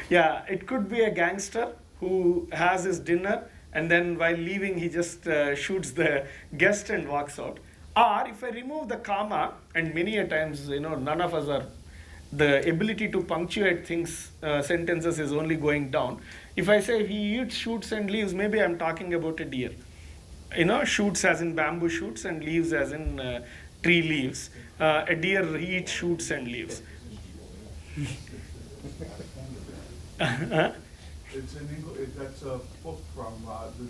Yeah, it could be a gangster who has his dinner and then while leaving he just shoots the guest and walks out. Or if I remove the comma, and many a times, none of us are, the ability to punctuate things, sentences is only going down. If I say he eats, shoots and leaves, maybe I'm talking about a deer. Shoots as in bamboo shoots and leaves as in tree leaves. A deer eats, shoots and leaves. It's in English, that's a book from,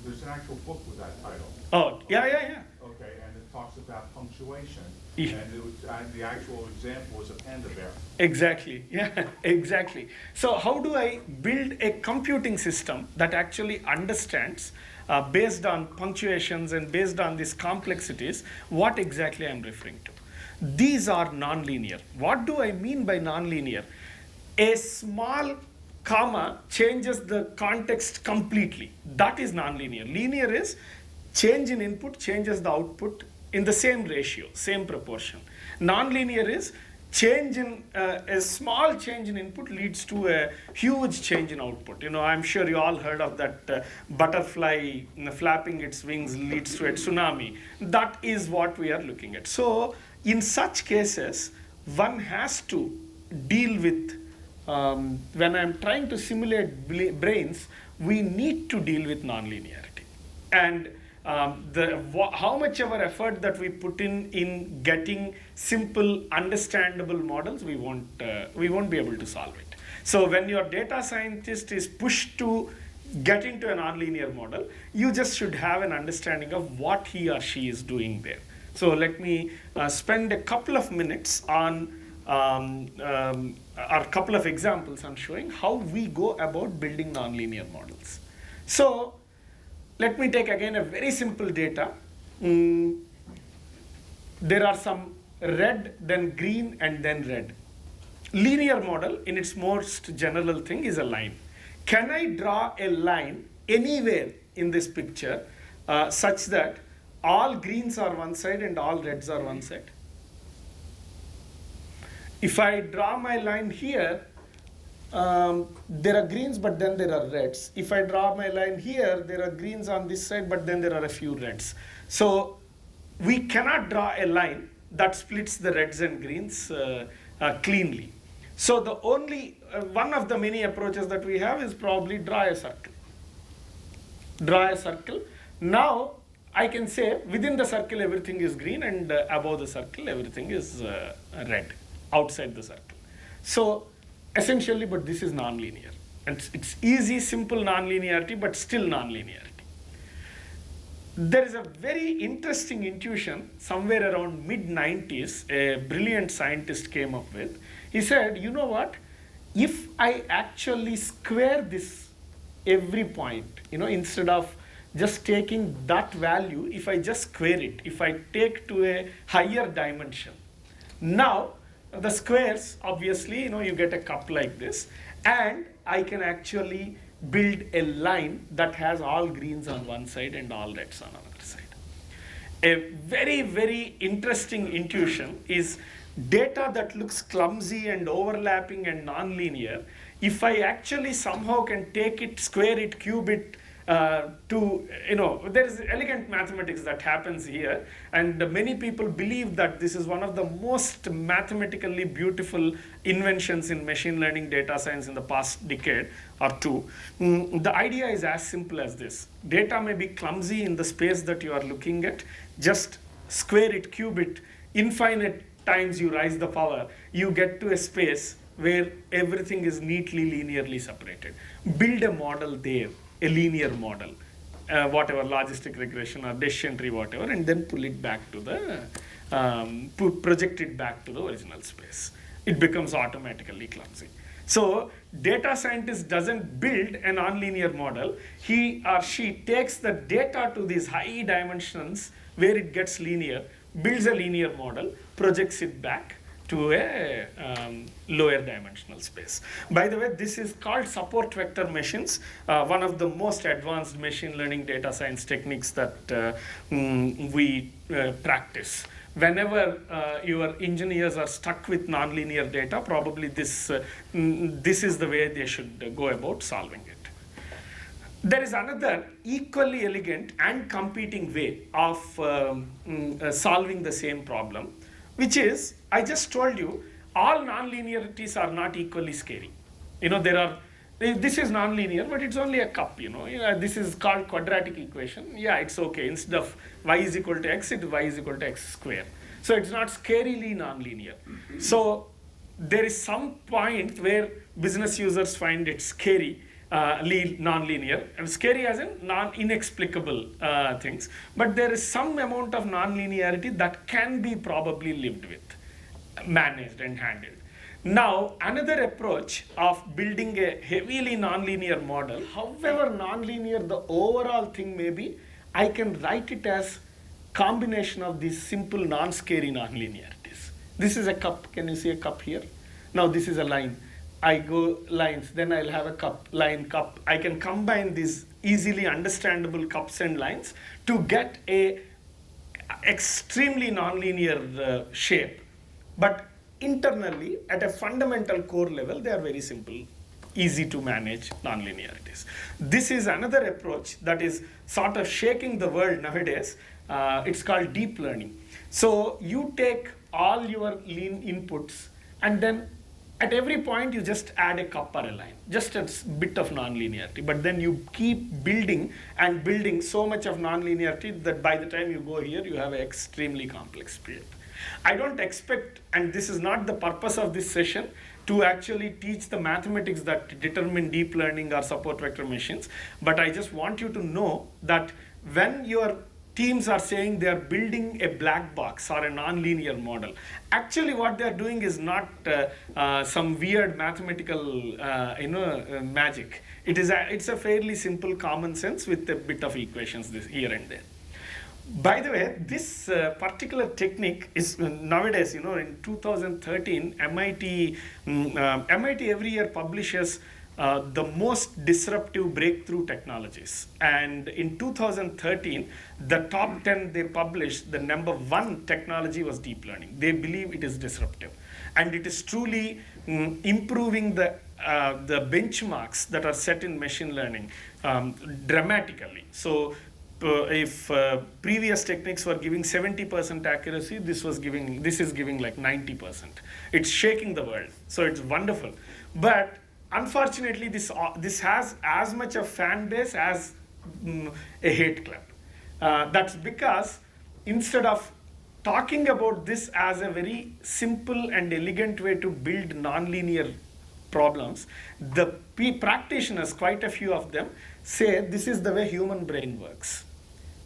there's an actual book with that title. Oh, yeah. Okay, and it talks about punctuation. Yeah. And the actual example is a panda bear. Exactly, yeah, exactly. So how do I build a computing system that actually understands, based on punctuations and based on these complexities, what exactly I'm referring to? These are nonlinear. What do I mean by nonlinear? A small comma changes the context completely. That is nonlinear. Linear is change in input changes the output in the same ratio, same proportion. Nonlinear is change in a small change in input leads to a huge change in output. I'm sure you all heard of that butterfly flapping its wings leads to a tsunami. That is what we are looking at. So in such cases, one has to deal with, when I'm trying to simulate brains, we need to deal with nonlinearity. And how much ever effort that we put in getting simple, understandable models, we won't be able to solve it. So when your data scientist is pushed to get into a nonlinear model, you just should have an understanding of what he or she is doing there. So let me spend a couple of minutes on a couple of examples on showing how we go about building nonlinear models. So let me take again a very simple data. There are some red, then green, and then red. Linear model in its most general thing is a line. Can I draw a line anywhere in this picture such that all greens are one side and all reds are one side? If I draw my line here, there are greens, but then there are reds. If I draw my line here, there are greens on this side, but then there are a few reds. So we cannot draw a line that splits the reds and greens cleanly. So the only, one of the many approaches that we have is probably draw a circle. Draw a circle. Now I can say within the circle everything is green and above the circle everything is red outside the circle. So essentially, but this is nonlinear. And it's easy, simple nonlinearity, but still nonlinearity. There is a very interesting intuition somewhere around mid-90s, a brilliant scientist came up with. He said, you know what? If I actually square this every point, instead of just taking that value, if I just square it, if I take to a higher dimension, now the squares, obviously, you get a cup like this, and I can actually build a line that has all greens on one side and all reds on another side. A very, very interesting intuition is data that looks clumsy and overlapping and nonlinear. If I actually somehow can take it, square it, cube it, there is elegant mathematics that happens here, and many people believe that this is one of the most mathematically beautiful inventions in machine learning data science in the past decade or two. The idea is as simple as this. Data may be clumsy in the space that you are looking at. Just square it, cube it, infinite times you rise the power, you get to a space where everything is neatly linearly separated. Build a model there, a linear model, whatever logistic regression or decision tree, whatever, and then pull it back to the project it back to the original space. It becomes automatically clumsy. So data scientist doesn't build a nonlinear model. He or she takes the data to these high dimensions where it gets linear, builds a linear model, projects it back to a lower dimensional space. By the way, this is called support vector machines, one of the most advanced machine learning data science techniques that we practice. Whenever your engineers are stuck with nonlinear data, probably this is the way they should go about solving it. There is another equally elegant and competing way of solving the same problem, which is, I just told you, all nonlinearities are not equally scary. You know, this is nonlinear, but it's only a cup, this is called quadratic equation. Yeah, it's okay. Instead of y is equal to x, it's y is equal to x square. So it's not scarily nonlinear. So there is some point where business users find it scary, non-linear, and scary as in non-inexplicable things. But there is some amount of non-linearity that can be probably lived with, managed and handled. Now, another approach of building a heavily nonlinear model, however nonlinear the overall thing may be, I can write it as combination of these simple non-scary nonlinearities. This is a cup. Can you see a cup here? Now this is a line. I go lines, then I'll have a cup, line, cup. I can combine these easily understandable cups and lines to get a extremely nonlinear shape. But internally, at a fundamental core level, they are very simple, easy to manage nonlinearities. This is another approach that is sort of shaking the world nowadays. It's called deep learning. So you take all your lean inputs, and then at every point you just add a cup or a line, just a bit of nonlinearity. But then you keep building and building so much of nonlinearity that by the time you go here, you have an extremely complex field. I don't expect, and this is not the purpose of this session, to actually teach the mathematics that determine deep learning or support vector machines, but I just want you to know that when your teams are saying they are building a black box or a nonlinear model, actually what they are doing is not some weird mathematical magic. It's a fairly simple common sense with a bit of equations here and there. By the way, this particular technique is nowadays, in 2013, MIT every year publishes the most disruptive breakthrough technologies. And in 2013, the top 10 they published, the number 1 technology was deep learning. They believe it is disruptive. And it is truly improving the benchmarks that are set in machine learning dramatically. So if previous techniques were giving 70% accuracy, this is giving like 90%. It's shaking the world. So it's wonderful. But unfortunately, this has as much a fan base as a hate club. That's because instead of talking about this as a very simple and elegant way to build nonlinear problems, the practitioners, quite a few of them, say this is the way human brain works.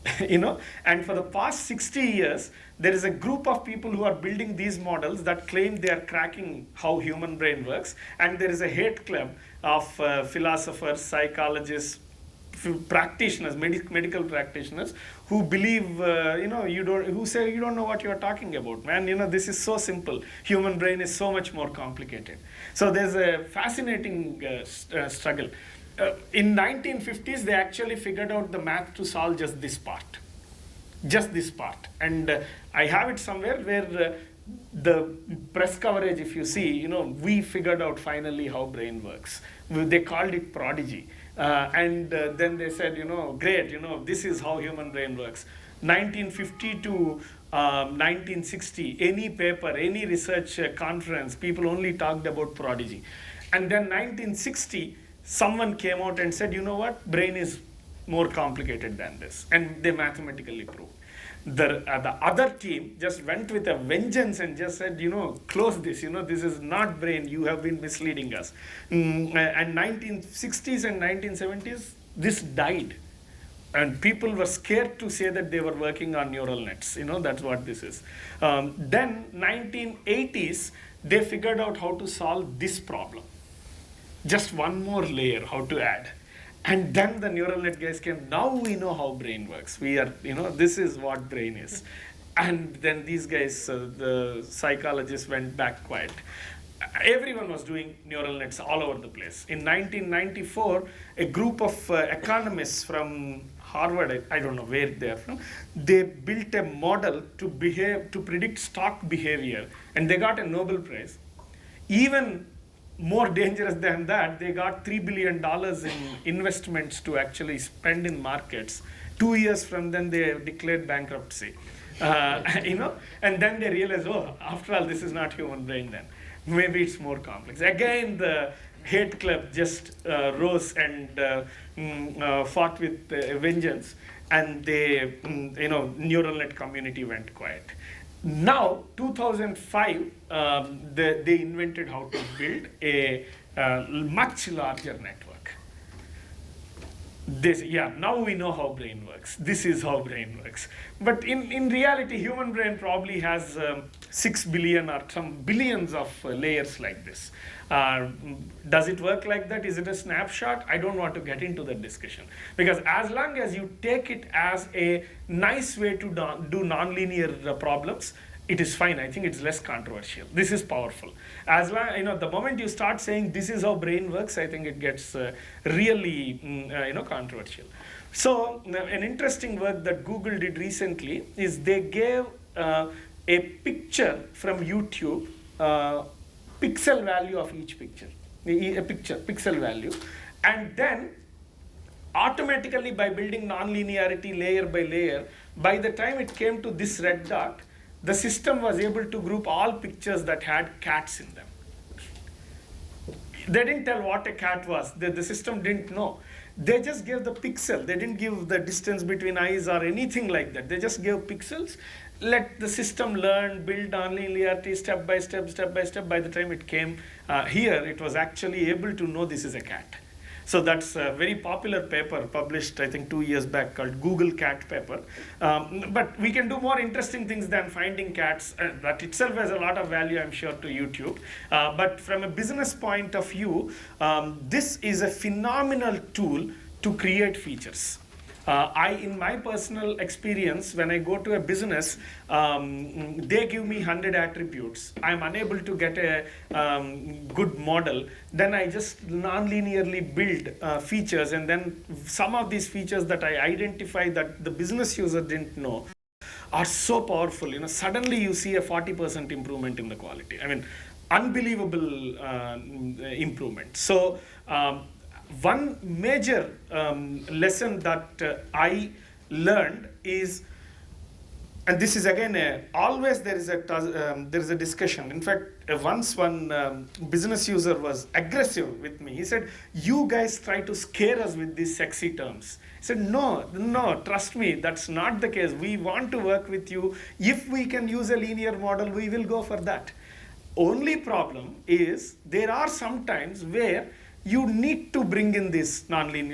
And for the past 60 years, there is a group of people who are building these models that claim they are cracking how human brain works, and there is a hate club of philosophers, psychologists, practitioners, medical practitioners who believe, who say you don't know what you are talking about, man. This is so simple. Human brain is so much more complicated. So there's a fascinating struggle. In 1950s, they actually figured out the math to solve just this part. And I have it somewhere where the press coverage, if you see, we figured out finally how brain works. They called it prodigy. And then they said, great, this is how human brain works. 1950 to 1960, any paper, any research conference, people only talked about prodigy. And then 1960, someone came out and said, you know what, brain is more complicated than this, and they mathematically proved. The other team just went with a vengeance and just said, close this, this is not brain, you have been misleading us. And 1960s and 1970s, this died. And people were scared to say that they were working on neural nets. That's what this is. Then 1980s, they figured out how to solve this problem. Just one more layer, how to add. And then the neural net guys came, now we know how brain works. This is what brain is. And then these guys, the psychologists went back quiet. Everyone was doing neural nets all over the place. In 1994, a group of economists from Harvard, I don't know where they're from, they built a model to predict stock behavior, and they got a Nobel Prize. Even more dangerous than that, they got $3 billion in investments to actually spend in markets. 2 years from then, they declared bankruptcy. And then they realized, oh, after all, this is not human brain then. Maybe it's more complex. Again, the hate club just rose and fought with vengeance, and neural net community went quiet. Now, 2005, they invented how to build a much larger network. Now we know how brain works. This is how brain works. But in reality, human brain probably has 6 billion or some billions of layers like this. Does it work like that? Is it a snapshot? I don't want to get into that discussion. Because as long as you take it as a nice way to do nonlinear problems, it is fine. I think it's less controversial. This is powerful. As long, the moment you start saying this is how brain works, I think it gets really, controversial. So an interesting work that Google did recently is they gave a picture from YouTube, pixel value of each picture, pixel value, and then automatically by building nonlinearity layer by layer, by the time it came to this red dot, the system was able to group all pictures that had cats in them. They didn't tell what a cat was. The system didn't know. They just gave the pixel. They didn't give the distance between eyes or anything like that. They just gave pixels. Let the system learn, build nonlinearity step by step, step by step. By the time it came here, it was actually able to know this is a cat. So that's a very popular paper published, I think, 2 years back called Google Cat Paper. But we can do more interesting things than finding cats. That itself has a lot of value, I'm sure, to YouTube. But from a business point of view, this is a phenomenal tool to create features. In my personal experience, when I go to a business, they give me 100 attributes. I'm unable to get a good model. Then I just non-linearly build features, and then some of these features that I identify that the business user didn't know are so powerful. Suddenly you see a 40% improvement in the quality. I mean, unbelievable improvement. So. One major lesson that I learned is, and this is again always there is a discussion. In fact, once one business user was aggressive with me. He said, "You guys try to scare us with these sexy terms." I said, "No, trust me, that's not the case. We want to work with you. If we can use a linear model, we will go for that. Only problem is there are some times where you need to bring in these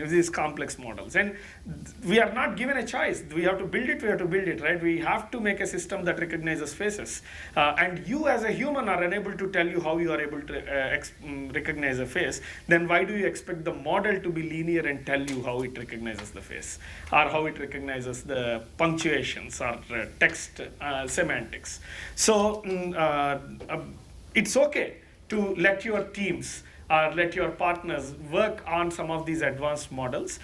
these complex models, and we are not given a choice. We have to build it, right? We have to make a system that recognizes faces, and you as a human are unable to tell you how you are able to recognize a face. Then why do you expect the model to be linear and tell you how it recognizes the face, or how it recognizes the punctuations or text semantics? So it's okay to let your teams or let your partners work on some of these advanced models,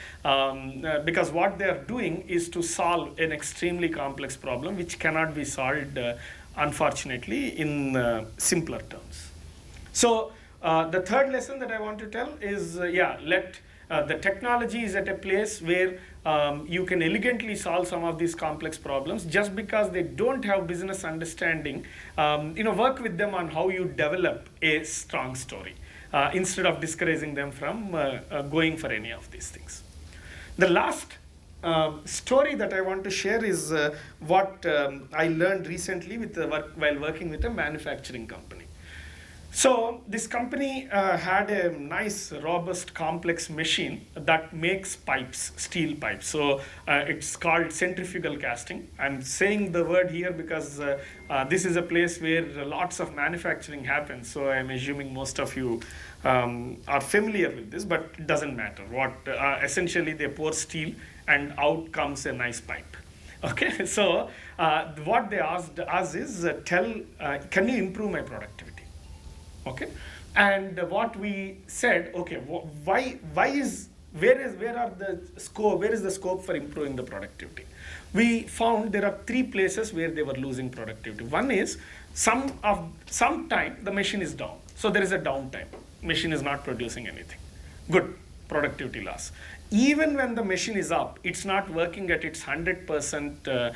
because what they are doing is to solve an extremely complex problem which cannot be solved, unfortunately, in simpler terms. So the third lesson that I want to tell is, the technology is at a place where you can elegantly solve some of these complex problems. Just because they don't have business understanding, work with them on how you develop a strong story. Instead of discouraging them from going for any of these things. The last story that I want to share is what I learned recently with while working with a manufacturing company. So this company had a nice, robust, complex machine that makes pipes, steel pipes. So it's called centrifugal casting. I'm saying the word here because this is a place where lots of manufacturing happens. So I'm assuming most of you are familiar with this, but it doesn't matter. What essentially they pour steel and out comes a nice pipe. Okay, so what they asked us is, can you improve my productivity? Okay, and what we said, okay, where is the scope for improving the productivity? We found there are 3 places where they were losing productivity. One is sometime the machine is down, so there is a downtime. Machine is not producing anything. Good, productivity loss. Even when the machine is up, it's not working at its 100%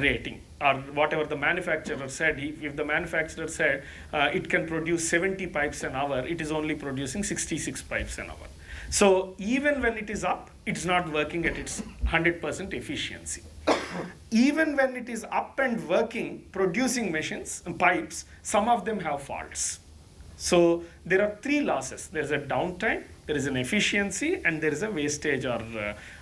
rating, or whatever the manufacturer said. If the manufacturer said it can produce 70 pipes an hour, it is only producing 66 pipes an hour. So even when it is up, it's not working at its 100% efficiency. Even when it is up and working, producing machines, pipes, some of them have faults. So there are 3 losses. There is a downtime, there is an efficiency, and there is a wastage or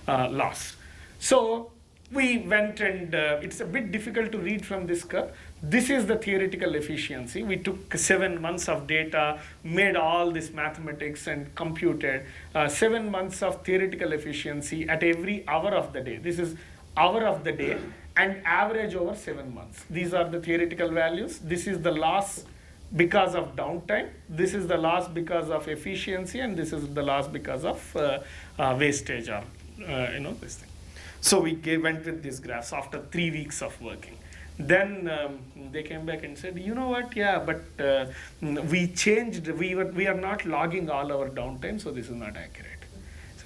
loss. So we went and it's a bit difficult to read from this curve. This is the theoretical efficiency. We took 7 months of data, made all this mathematics and computed 7 months of theoretical efficiency at every hour of the day. This is hour of the day and average over 7 months. These are the theoretical values. This is the loss because of downtime, this is the loss because of efficiency, and this is the loss because of wastage or this thing. So we went with these graphs after 3 weeks of working. Then they came back and said, you know what, yeah, but we changed, we are not logging all our downtime, so this is not accurate.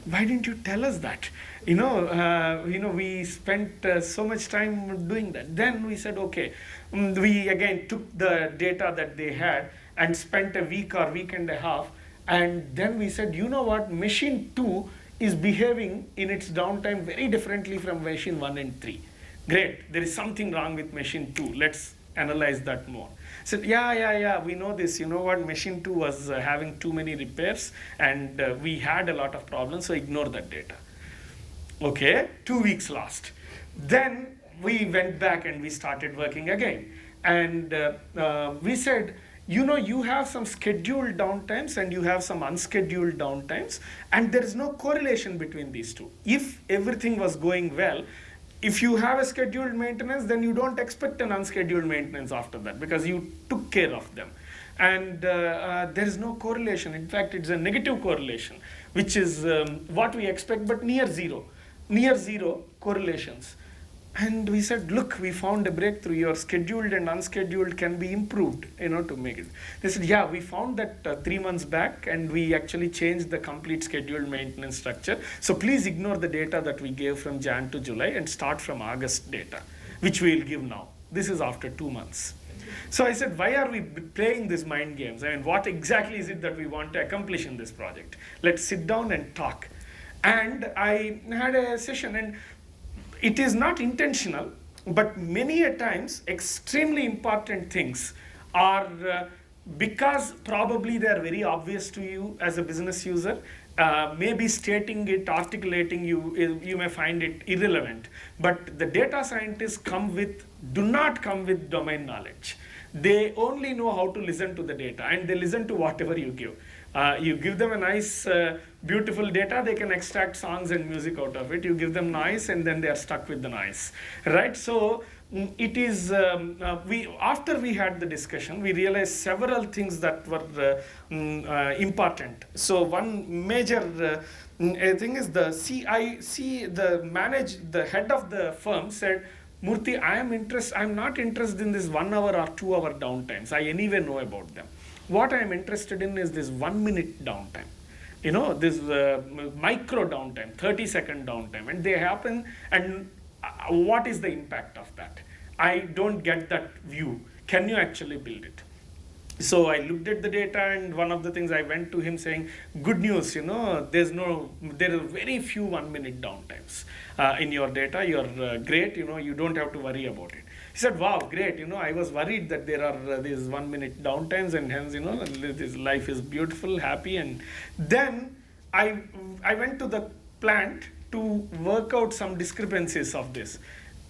Why didn't you tell us that? We spent so much time doing that. Then we said, okay, we again took the data that they had and spent a week or week and a half. And then we said, you know what, machine 2 is behaving in its downtime very differently from machine 1 and 3. Great, there is something wrong with machine 2. Let's analyze that more. Said, yeah, we know this. You know what, machine 2 was having too many repairs and we had a lot of problems, so ignore that data. Okay, 2 weeks lost. Then we went back and we started working again. And we said, you have some scheduled downtimes and you have some unscheduled downtimes, and there is no correlation between these two. If everything was going well, if you have a scheduled maintenance, then you don't expect an unscheduled maintenance after that because you took care of them. And there is no correlation. In fact, it's a negative correlation, which is what we expect, but near zero correlations. And we said, look, we found a breakthrough. Your scheduled and unscheduled can be improved, to make it. They said, yeah, we found that 3 months back, and we actually changed the complete scheduled maintenance structure. So please ignore the data that we gave from Jan to July and start from August data, which we will give now. This is after 2 months. So I said, why are we playing these mind games? I mean, what exactly is it that we want to accomplish in this project? Let's sit down and talk. And I had a session, and it is not intentional, but many a times extremely important things are because probably they are very obvious to you as a business user. Maybe stating it, articulating you may find it irrelevant. But the data scientists do not come with domain knowledge. They only know how to listen to the data, and they listen to whatever you give. You give them a nice, beautiful data, they can extract songs and music out of it. You give them noise, and then they are stuck with the noise, right? So it is, after we had the discussion, we realized several things that were important. So one major thing is the head of the firm said, Murthy, I'm not interested in this 1 hour or 2 hour downtimes. I anyway know about them. What I am interested in is this 1 minute downtime. This micro downtime, 30-second downtime, and they happen, and what is the impact of that? I don't get that view. Can you actually build it? So I looked at the data, and one of the things I went to him saying, good news, there are very few 1 minute downtimes in your data. You're great, you don't have to worry about it. He said, wow, great, I was worried that there are these 1 minute downtimes, and hence, this life is beautiful, happy. And then I went to the plant to work out some discrepancies of this.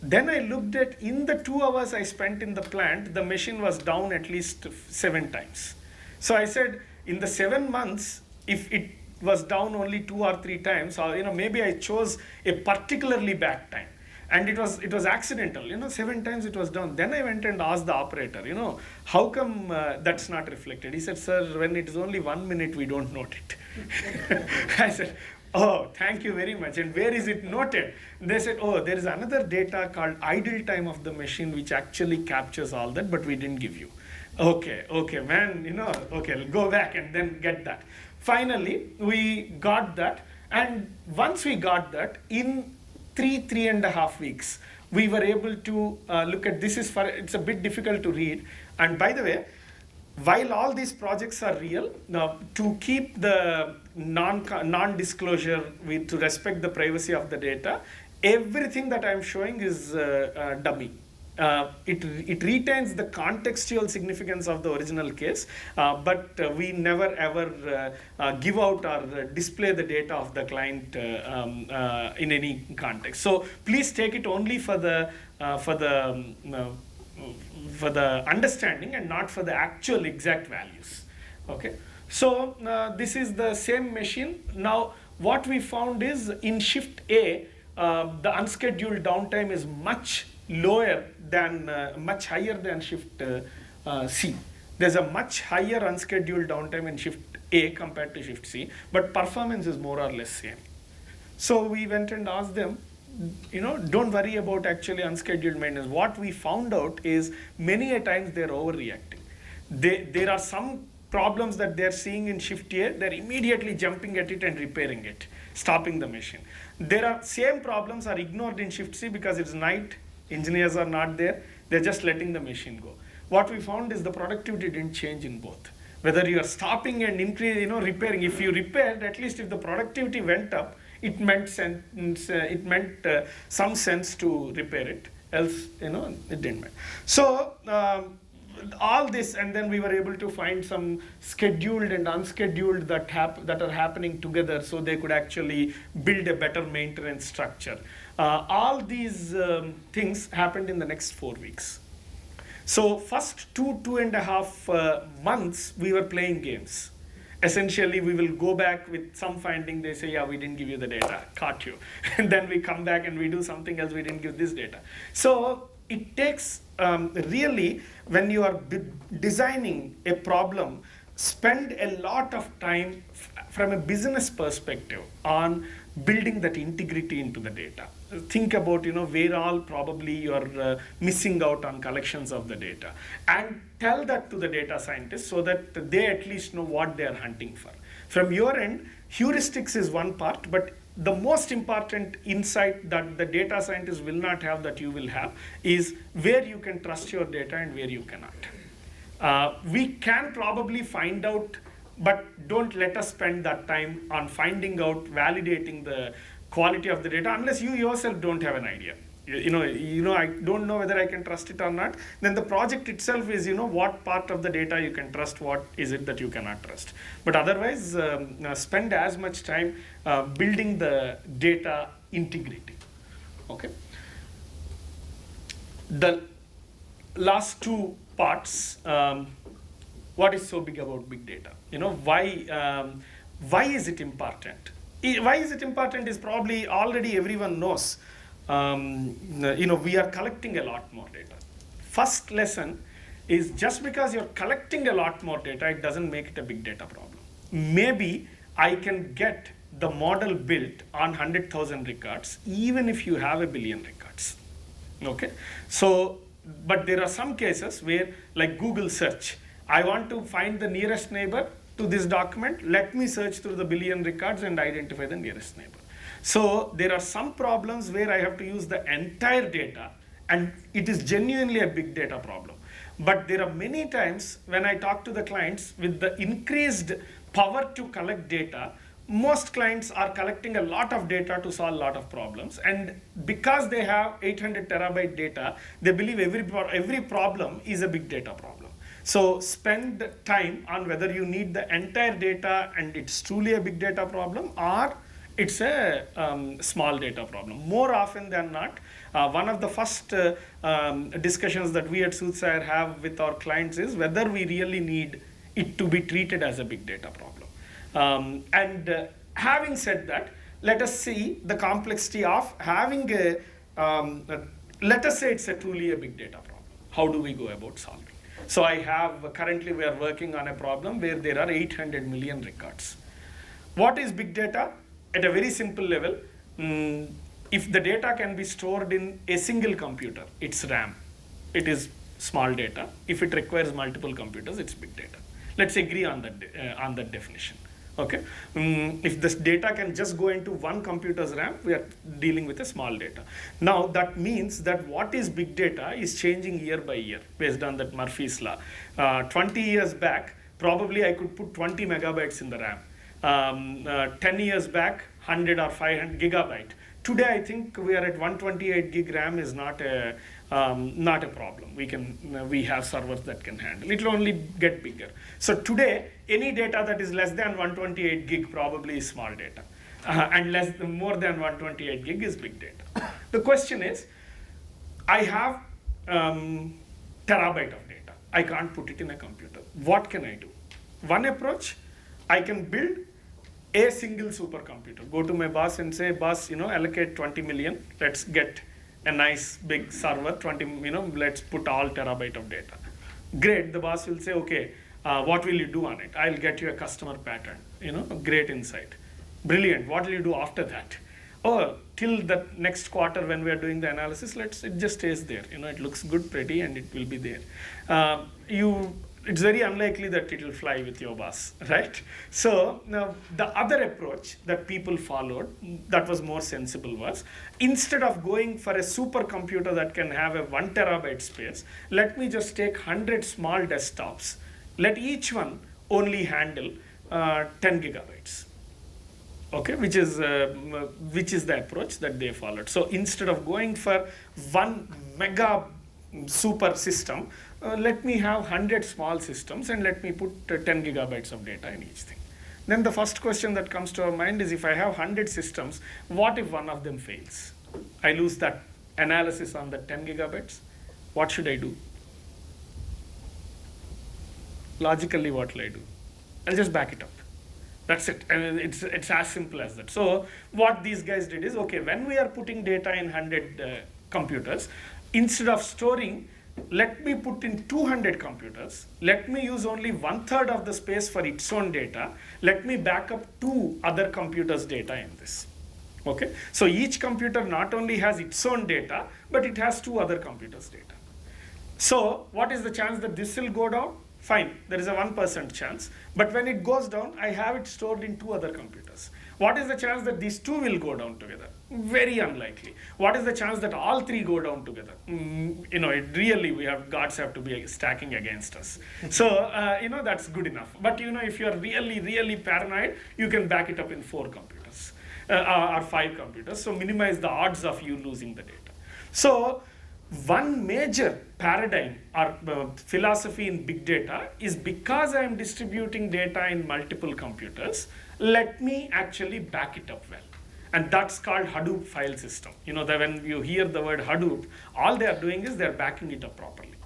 Then I looked at, in the 2 hours I spent in the plant, the machine was down at least 7 times. So I said, in the 7 months, if it was down only 2 or 3 times, or maybe I chose a particularly bad time, and it was accidental. 7 times it was down. Then I went and asked the operator, how come that's not reflected? He said, sir, when it is only 1 minute, we don't note it. I said, oh, thank you very much. And where is it noted? They said, oh, there is another data called idle time of the machine, which actually captures all that, but we didn't give you. Okay, man, okay, go back and then get that. Finally, we got that. And once we got that, in 3.5 weeks, we were able to look at this. It's a bit difficult to read. And by the way, while all these projects are real, now to keep the non-disclosure, to respect the privacy of the data, everything that I'm showing is dummy. It retains the contextual significance of the original case, but we never ever give out or display the data of the client in any context. So please take it only for the understanding and not for the actual exact values. Okay, so this is the same machine. Now what we found is, in shift A, the unscheduled downtime is much higher than shift C. There's a much higher unscheduled downtime in shift A compared to shift C, but performance is more or less same. So we went and asked them, don't worry about actually unscheduled maintenance. What we found out is, many a times they're overreacting. There are some problems that they're seeing in shift A, they're immediately jumping at it and repairing it, stopping the machine. There are same problems are ignored in shift C because it's night, engineers are not there, they're just letting the machine go. What we found is the productivity didn't change in both. Whether you are stopping and repairing, if you repaired, at least if the productivity went up, it meant some sense to repair it, else it didn't matter. So all this, and then we were able to find some scheduled and unscheduled that are happening together, so they could actually build a better maintenance structure. All these things happened in the next 4 weeks. So first 2.5 months we were playing games. Essentially, we will go back with some finding. They say, yeah, we didn't give you the data, caught you. And then we come back and we do something else, we didn't give this data. So it takes really, when you are designing a problem, spend a lot of time from a business perspective on building that integrity into the data. Think about where all probably you're missing out on collections of the data, and tell that to the data scientists so that they at least know what they are hunting for. From your end, heuristics is one part, but the most important insight that the data scientists will not have that you will have is where you can trust your data and where you cannot. We can probably find out, but don't let us spend that time on finding out, validating the quality of the data unless you yourself don't have an idea. I don't know whether I can trust it or not. Then the project itself is, what part of the data you can trust, what is it that you cannot trust. But otherwise, spend as much time building the data integrity. Okay. The last two parts. What is so big about big data? Why is it important? Why is it important is probably already everyone knows. We are collecting a lot more data. First lesson is, just because you're collecting a lot more data, it doesn't make it a big data problem. Maybe I can get the model built on 100,000 records, even if you have 1 billion records. Okay. So, but there are some cases where, like Google search, I want to find the nearest neighbor to this document. Let me search through the 1 billion records and identify the nearest neighbor. So there are some problems where I have to use the entire data, and it is genuinely a big data problem. But there are many times when I talk to the clients with the increased power to collect data, most clients are collecting a lot of data to solve a lot of problems. And because they have 800 terabyte data, they believe every problem is a big data problem. So spend time on whether you need the entire data and it's truly a big data problem, or it's a small data problem. More often than not, one of the first discussions that we at Soothsayer have with our clients is whether we really need it to be treated as a big data problem. Having said that, let us see the complexity of having let us say it's truly a big data problem. How do we go about solving? So currently we are working on a problem where there are 800 million records. What is big data? At a very simple level, if the data can be stored in a single computer, it's RAM. It is small data. If it requires multiple computers, it's big data. Let's agree on that definition. Okay. If this data can just go into one computer's RAM, we are dealing with a small data. Now that means that what is big data is changing year by year based on that Murphy's law. 20 years back, probably I could put 20 megabytes in the RAM. 10 years back, 100 or 500 gigabyte. Today, I think we are at 128 gig RAM is not a problem. We have servers that can handle. It will only get bigger. So today, any data that is less than 128 gig probably is small data, and more than 128 gig is big data. The question is, I have terabyte of data. I can't put it in a computer. What can I do? One approach, I can build a single supercomputer. Go to my boss and say, boss, allocate 20 million. Let's get a nice big server, let's put all terabyte of data. Great, the boss will say, okay, what will you do on it? I'll get you a customer pattern, great insight. Brilliant, what will you do after that? Oh, till the next quarter when we are doing the analysis, it just stays there. It looks good, pretty, and it will be there. It's very unlikely that it will fly with your boss, right? So now the other approach that people followed that was more sensible was, instead of going for a supercomputer that can have a 1 terabyte space, let me just take 100 small desktops. Let each one only handle 10 gigabytes. Okay, which is the approach that they followed. So instead of going for 1 mega super system, let me have 100 small systems and let me put 10 gigabytes of data in each thing. Then the first question that comes to our mind is, if I have 100 systems, what if one of them fails? I lose that analysis on the 10 gigabytes. What should I do? Logically, what will I do? I'll just back it up. That's it. And it's as simple as that. So what these guys did is, okay, when we are putting data in 100 computers, instead of storing, let me put in 200 computers. Let me use only 1/3 of the space for its own data. Let me back up 2 other computers' data in this. Okay. So each computer not only has its own data, but it has 2 other computers' data. So what is the chance that this will go down? Fine, there is a 1% chance. But when it goes down, I have it stored in 2 other computers. What is the chance that these 2 will go down together? Very unlikely. What is the chance that all 3 go down together? Gods have to be stacking against us. So, that's good enough. But, if you're really, really paranoid, you can back it up in 4 computers or 5 computers. So minimize the odds of you losing the data. So one major paradigm or philosophy in big data is, because I am distributing data in multiple computers, let me actually back it up well. And that's called Hadoop file system. That when you hear the word Hadoop, all they are doing is they're backing it up properly.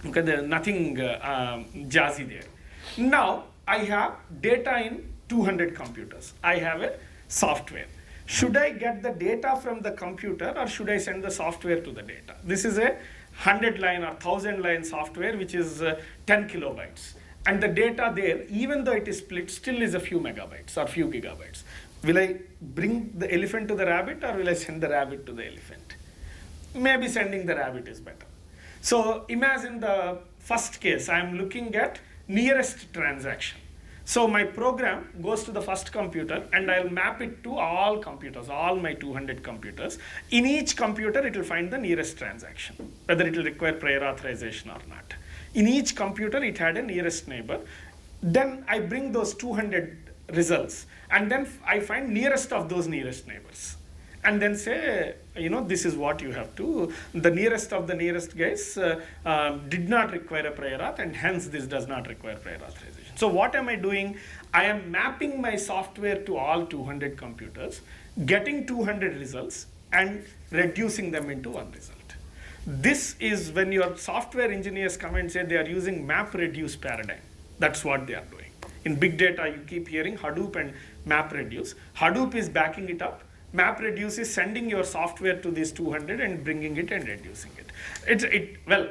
Okay, there's nothing jazzy there. Now, I have data in 200 computers. I have a software. Should I get the data from the computer, or should I send the software to the data? This is a 100-line or 1,000-line software, which is 10 kilobytes. And the data there, even though it is split, still is a few megabytes or few gigabytes. Will I bring the elephant to the rabbit, or will I send the rabbit to the elephant? Maybe sending the rabbit is better. So imagine the first case. I am looking at nearest transaction. So my program goes to the first computer, and I'll map it to all computers, all my 200 computers. In each computer, it will find the nearest transaction, whether it will require prior authorization or not. In each computer, it had a nearest neighbor. Then I bring those 200 results, and then I find nearest of those nearest neighbors. And then say, this is what you have to, the nearest of the nearest guys did not require a prior auth, and hence this does not require prior authorization. So what am I doing? I am mapping my software to all 200 computers, getting 200 results, and reducing them into one result. This is when your software engineers come and say they are using map-reduce paradigm. That's what they are doing. In big data, you keep hearing Hadoop and map-reduce. Hadoop is backing it up. MapReduce is sending your software to these 200 and bringing it and reducing it. Well,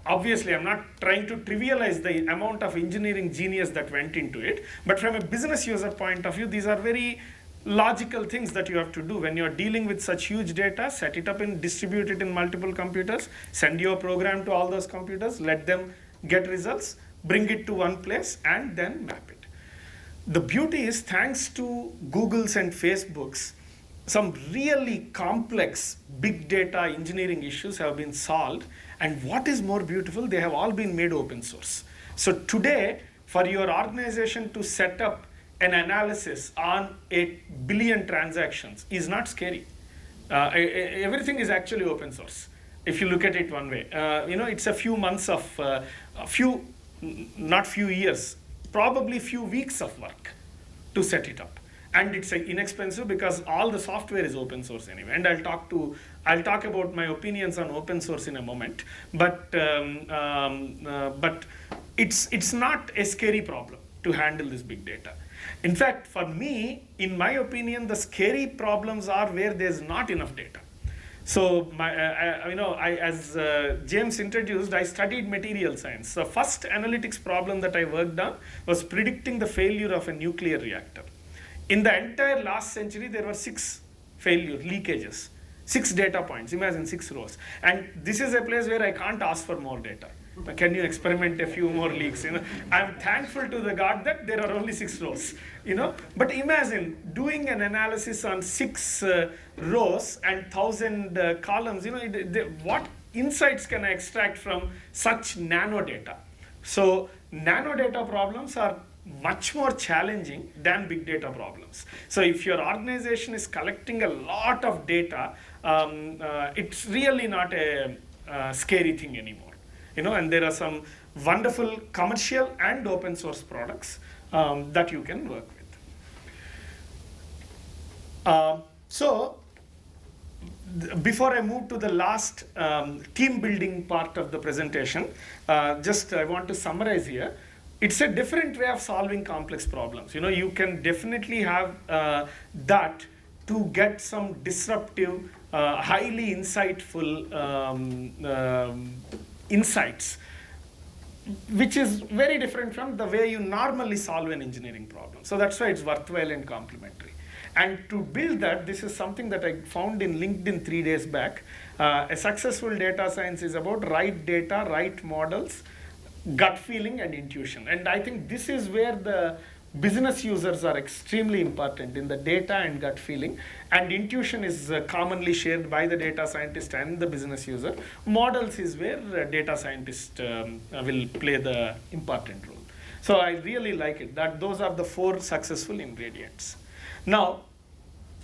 obviously, I'm not trying to trivialize the amount of engineering genius that went into it, but from a business user point of view, these are very logical things that you have to do. When you're dealing with such huge data, set it up and distribute it in multiple computers, send your program to all those computers, let them get results, bring it to one place, and then map it. The beauty is, thanks to Google's and Facebook's, some really complex big data engineering issues have been solved, and what is more beautiful, they have all been made open source. So today, for your organization to set up an analysis on 8 billion transactions is not scary. Everything is actually open source, if you look at it one way. It's a few months of, not few years, probably few weeks of work to set it up. And it's inexpensive because all the software is open source anyway. And I'll talk about my opinions on open source in a moment. But it's not a scary problem to handle this big data. In fact, for me, in my opinion, the scary problems are where there's not enough data. So, as James introduced, I studied material science. The first analytics problem that I worked on was predicting the failure of a nuclear reactor. In the entire last century, there were 6 leakages, 6 data points. Imagine 6 rows. And this is a place where I can't ask for more data. Can you experiment a few more leaks? I'm thankful to the God that there are only 6 rows. But imagine doing an analysis on 6 rows and 1,000 columns. What insights can I extract from such nano data? So nano data problems are much more challenging than big data problems. So if your organization is collecting a lot of data, it's really not a scary thing anymore. And there are some wonderful commercial and open source products that you can work with. Before I move to the last team building part of the presentation, I want to summarize here. It's a different way of solving complex problems. You can definitely have that to get some disruptive, highly insightful insights, which is very different from the way you normally solve an engineering problem. So that's why it's worthwhile and complementary. And to build that, this is something that I found in LinkedIn 3 days back. A successful data science is about right data, right models, gut feeling, and intuition. And I think this is where the business users are extremely important, in the data and gut feeling. And intuition is commonly shared by the data scientist and the business user. Models is where data scientist will play the important role. So I really like it, that those are the 4 successful ingredients. Now,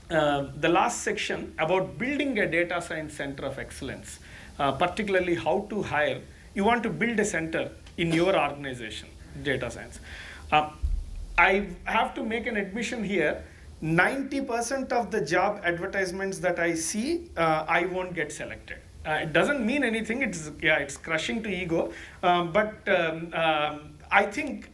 the last section about building a data science center of excellence, particularly how to hire. You want to build a center in your organization, data science. I have to make an admission here. 90% of the job advertisements that I see, I won't get selected. It doesn't mean anything. It's crushing to ego. But I think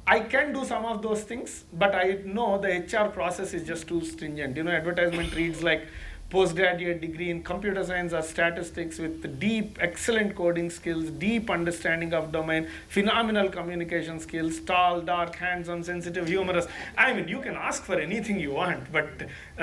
I can do some of those things, but I know the HR process is just too stringent. Advertisement reads like postgraduate degree in computer science or statistics with deep, excellent coding skills, deep understanding of domain, phenomenal communication skills, tall, dark, handsome, sensitive, humorous. I mean, you can ask for anything you want, but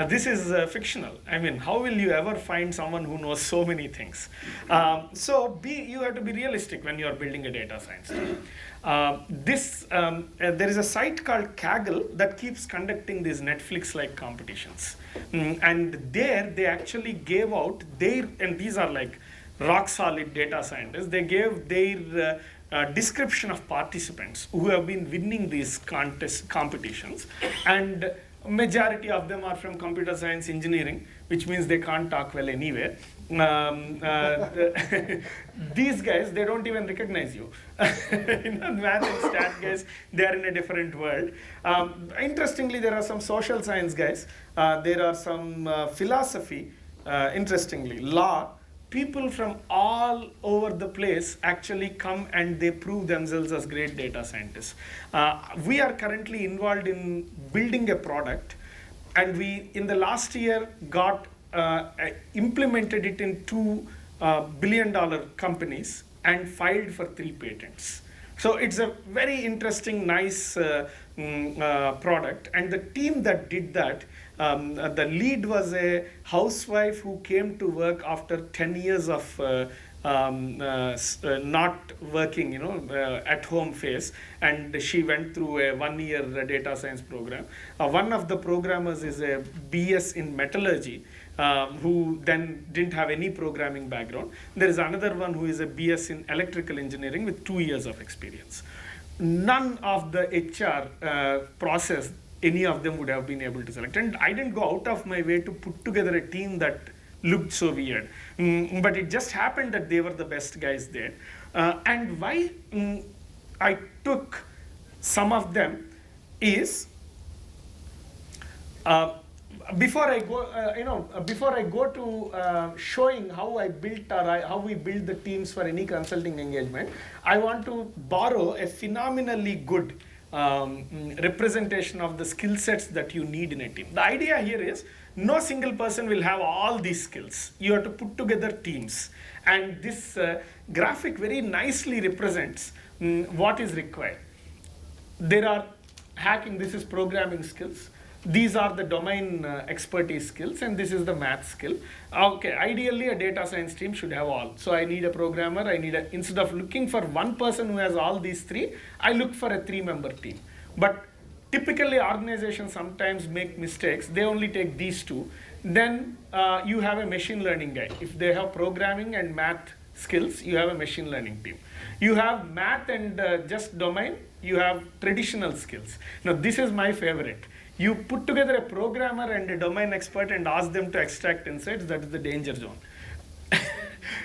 this is fictional. I mean, how will you ever find someone who knows so many things? You have to be realistic when you are building a data science team. There is a site called Kaggle that keeps conducting these Netflix-like competitions. And there they actually gave out and these are like rock solid data scientists, they gave their description of participants who have been winning these competitions, and majority of them are from computer science engineering, which means they can't talk well anyway. These guys, they don't even recognize you. Math and stat guys, they are in a different world. Interestingly, there are some social science guys. There are some philosophy, interestingly, law. People from all over the place actually come and they prove themselves as great data scientists. We are currently involved in building a product, and we, in the last year, got implemented it in two billion-dollar companies and filed for 3 patents. So it's a very interesting, nice product. And the team that did that, the lead was a housewife who came to work after 10 years of not working, at home phase, and she went through a 1-year data science program. One of the programmers is a BS in metallurgy, who then didn't have any programming background. There is another one who is a BS in electrical engineering with 2 years of experience. None of the HR process, any of them would have been able to select. And I didn't go out of my way to put together a team that looked so weird. But it just happened that they were the best guys there. And why I took some of them is, before I go to showing how I built or how we build the teams for any consulting engagement, I want to borrow a phenomenally good representation of the skill sets that you need in a team. The idea here is no single person will have all these skills. You have to put together teams, and this graphic very nicely represents what is required. There are hacking, this is programming skills. These are the domain expertise skills, and this is the math skill. Okay, ideally a data science team should have all. So I need a programmer, instead of looking for one person who has all these 3, I look for a 3-member team. But typically organizations sometimes make mistakes. They only take these 2. Then you have a machine learning guy. If they have programming and math skills, you have a machine learning team. You have math and just domain, you have traditional skills. Now this is my favorite. You put together a programmer and a domain expert and ask them to extract insights, that is the danger zone.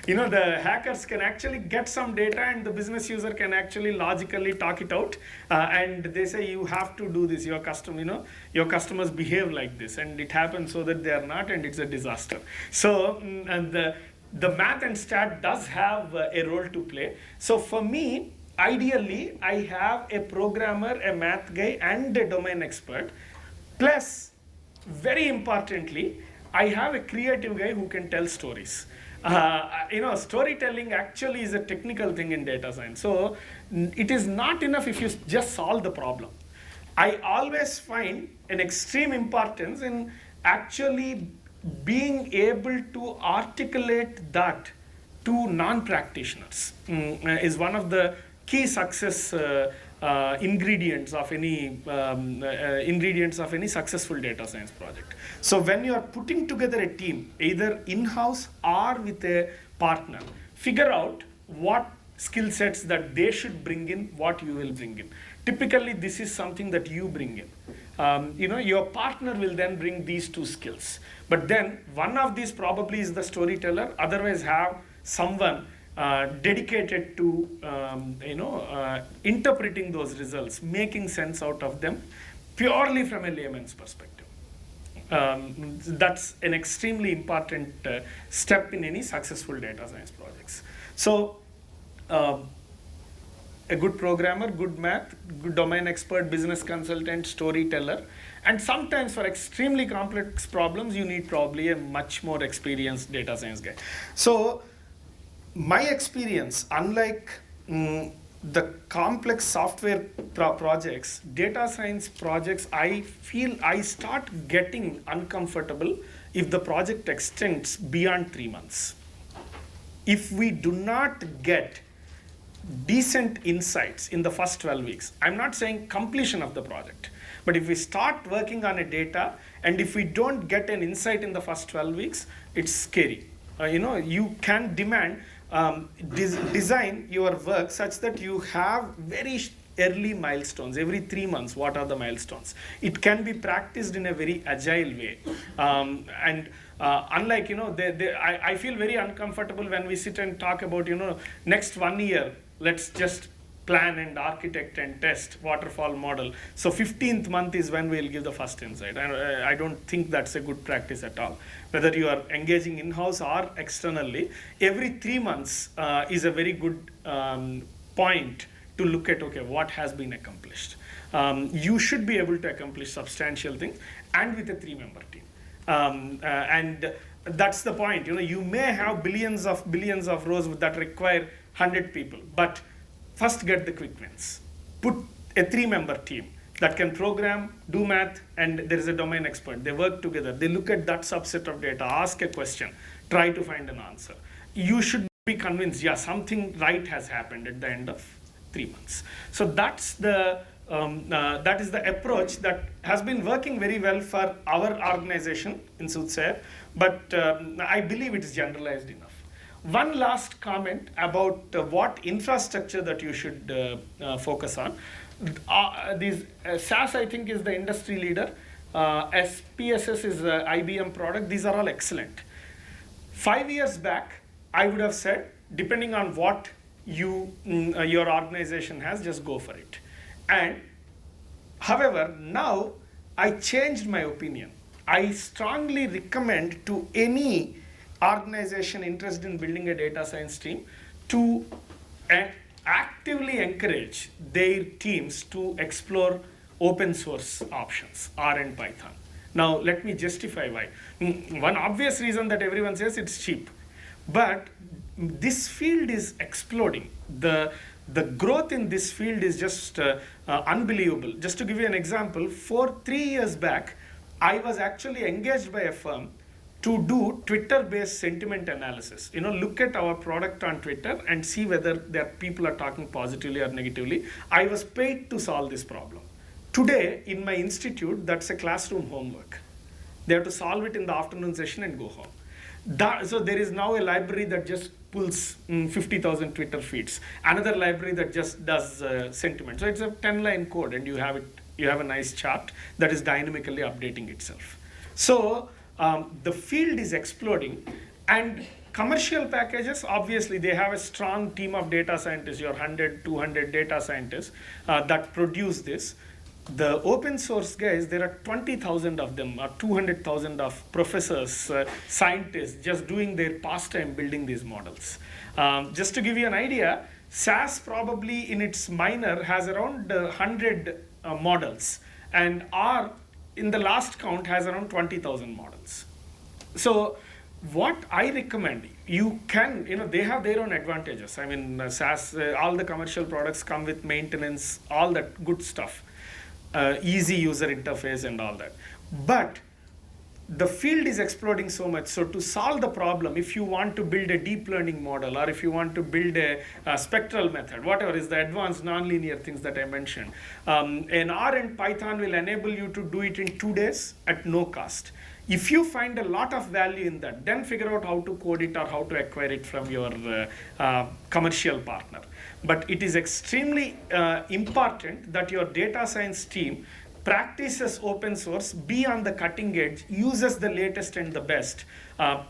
The hackers can actually get some data and the business user can actually logically talk it out. And they say, you have to do this, your customers behave like this, and it happens so that they are not, and it's a disaster. So, and the math and stat does have a role to play. So for me, ideally, I have a programmer, a math guy, and a domain expert. Plus, very importantly, I have a creative guy who can tell stories. Storytelling actually is a technical thing in data science. So it is not enough if you just solve the problem. I always find an extreme importance in actually being able to articulate that to non-practitioners. Is one of the key success ingredients of any successful data science project. So when you are putting together a team, either in-house or with a partner, figure out what skill sets that they should bring in, what you will bring in. Typically, this is something that you bring in. Your partner will then bring these 2 skills. But then one of these probably is the storyteller, otherwise have someone dedicated to interpreting those results, making sense out of them purely from a layman's perspective. That's an extremely important step in any successful data science projects. So a good programmer, good math, good domain expert, business consultant, storyteller, and sometimes for extremely complex problems you need probably a much more experienced data science guy. So my experience, unlike the complex software projects, data science projects, I feel I start getting uncomfortable if the project extends beyond 3 months. If we do not get decent insights in the first 12 weeks, I'm not saying completion of the project, but if we start working on a data and if we don't get an insight in the first 12 weeks, it's scary. You can demand design your work such that you have very early milestones every 3 months. What are the milestones? It can be practiced in a very agile way, and unlike, I feel very uncomfortable when we sit and talk about, next 1 year let's just plan and architect and test waterfall model. So 15th month is when we'll give the first insight. I don't think that's a good practice at all. Whether you are engaging in-house or externally, every 3 months is a very good point to look at, okay, what has been accomplished. You should be able to accomplish substantial things, and with a 3-member team. And that's the point. You may have billions of rows that require 100 people, but first get the quick wins. Put a 3-member team that can program, do math, and there is a domain expert. They work together. They look at that subset of data, ask a question, try to find an answer. You should be convinced, yeah, something right has happened at the end of 3 months. So that is the approach that has been working very well for our organization in Soothsayer, but I believe it is generalized enough. One last comment about what infrastructure that you should focus on. SAS, I think, is the industry leader. SPSS is the IBM product. These are all excellent. 5 years back, I would have said, depending on what your organization has, just go for it. And however, now I changed my opinion. I strongly recommend to any organization interested in building a data science team to actively encourage their teams to explore open source options, R and Python. Now, let me justify why. One obvious reason that everyone says it's cheap, but this field is exploding. The growth in this field is just unbelievable. Just to give you an example, 3 years back, I was actually engaged by a firm to do Twitter-based sentiment analysis. Look at our product on Twitter and see whether their people are talking positively or negatively. I was paid to solve this problem. Today, in my institute, that's a classroom homework. They have to solve it in the afternoon session and go home. So there is now a library that just pulls 50,000 Twitter feeds. Another library that just does sentiment. So it's a 10-line code, and you have a nice chart that is dynamically updating itself. So the field is exploding, and commercial packages, obviously, they have a strong team of data scientists, your 100, 200 data scientists that produce this. The open source guys, there are 20,000 of them, or 200,000 of professors, scientists, just doing their pastime building these models. Just to give you an idea, SAS probably in its minor has around 100 models, and R in the last count has around 20,000 models. So what I recommend, you can, they have their own advantages. I mean, SAS, all the commercial products come with maintenance, all that good stuff. Easy user interface and all that. But the field is exploding so much. So to solve the problem, if you want to build a deep learning model, or if you want to build a spectral method, whatever is the advanced nonlinear things that I mentioned, an R and Python will enable you to do it in 2 days at no cost. If you find a lot of value in that, then figure out how to code it or how to acquire it from your commercial partner. But it is extremely important that your data science team practices open source, be on the cutting edge, uses the latest and the best,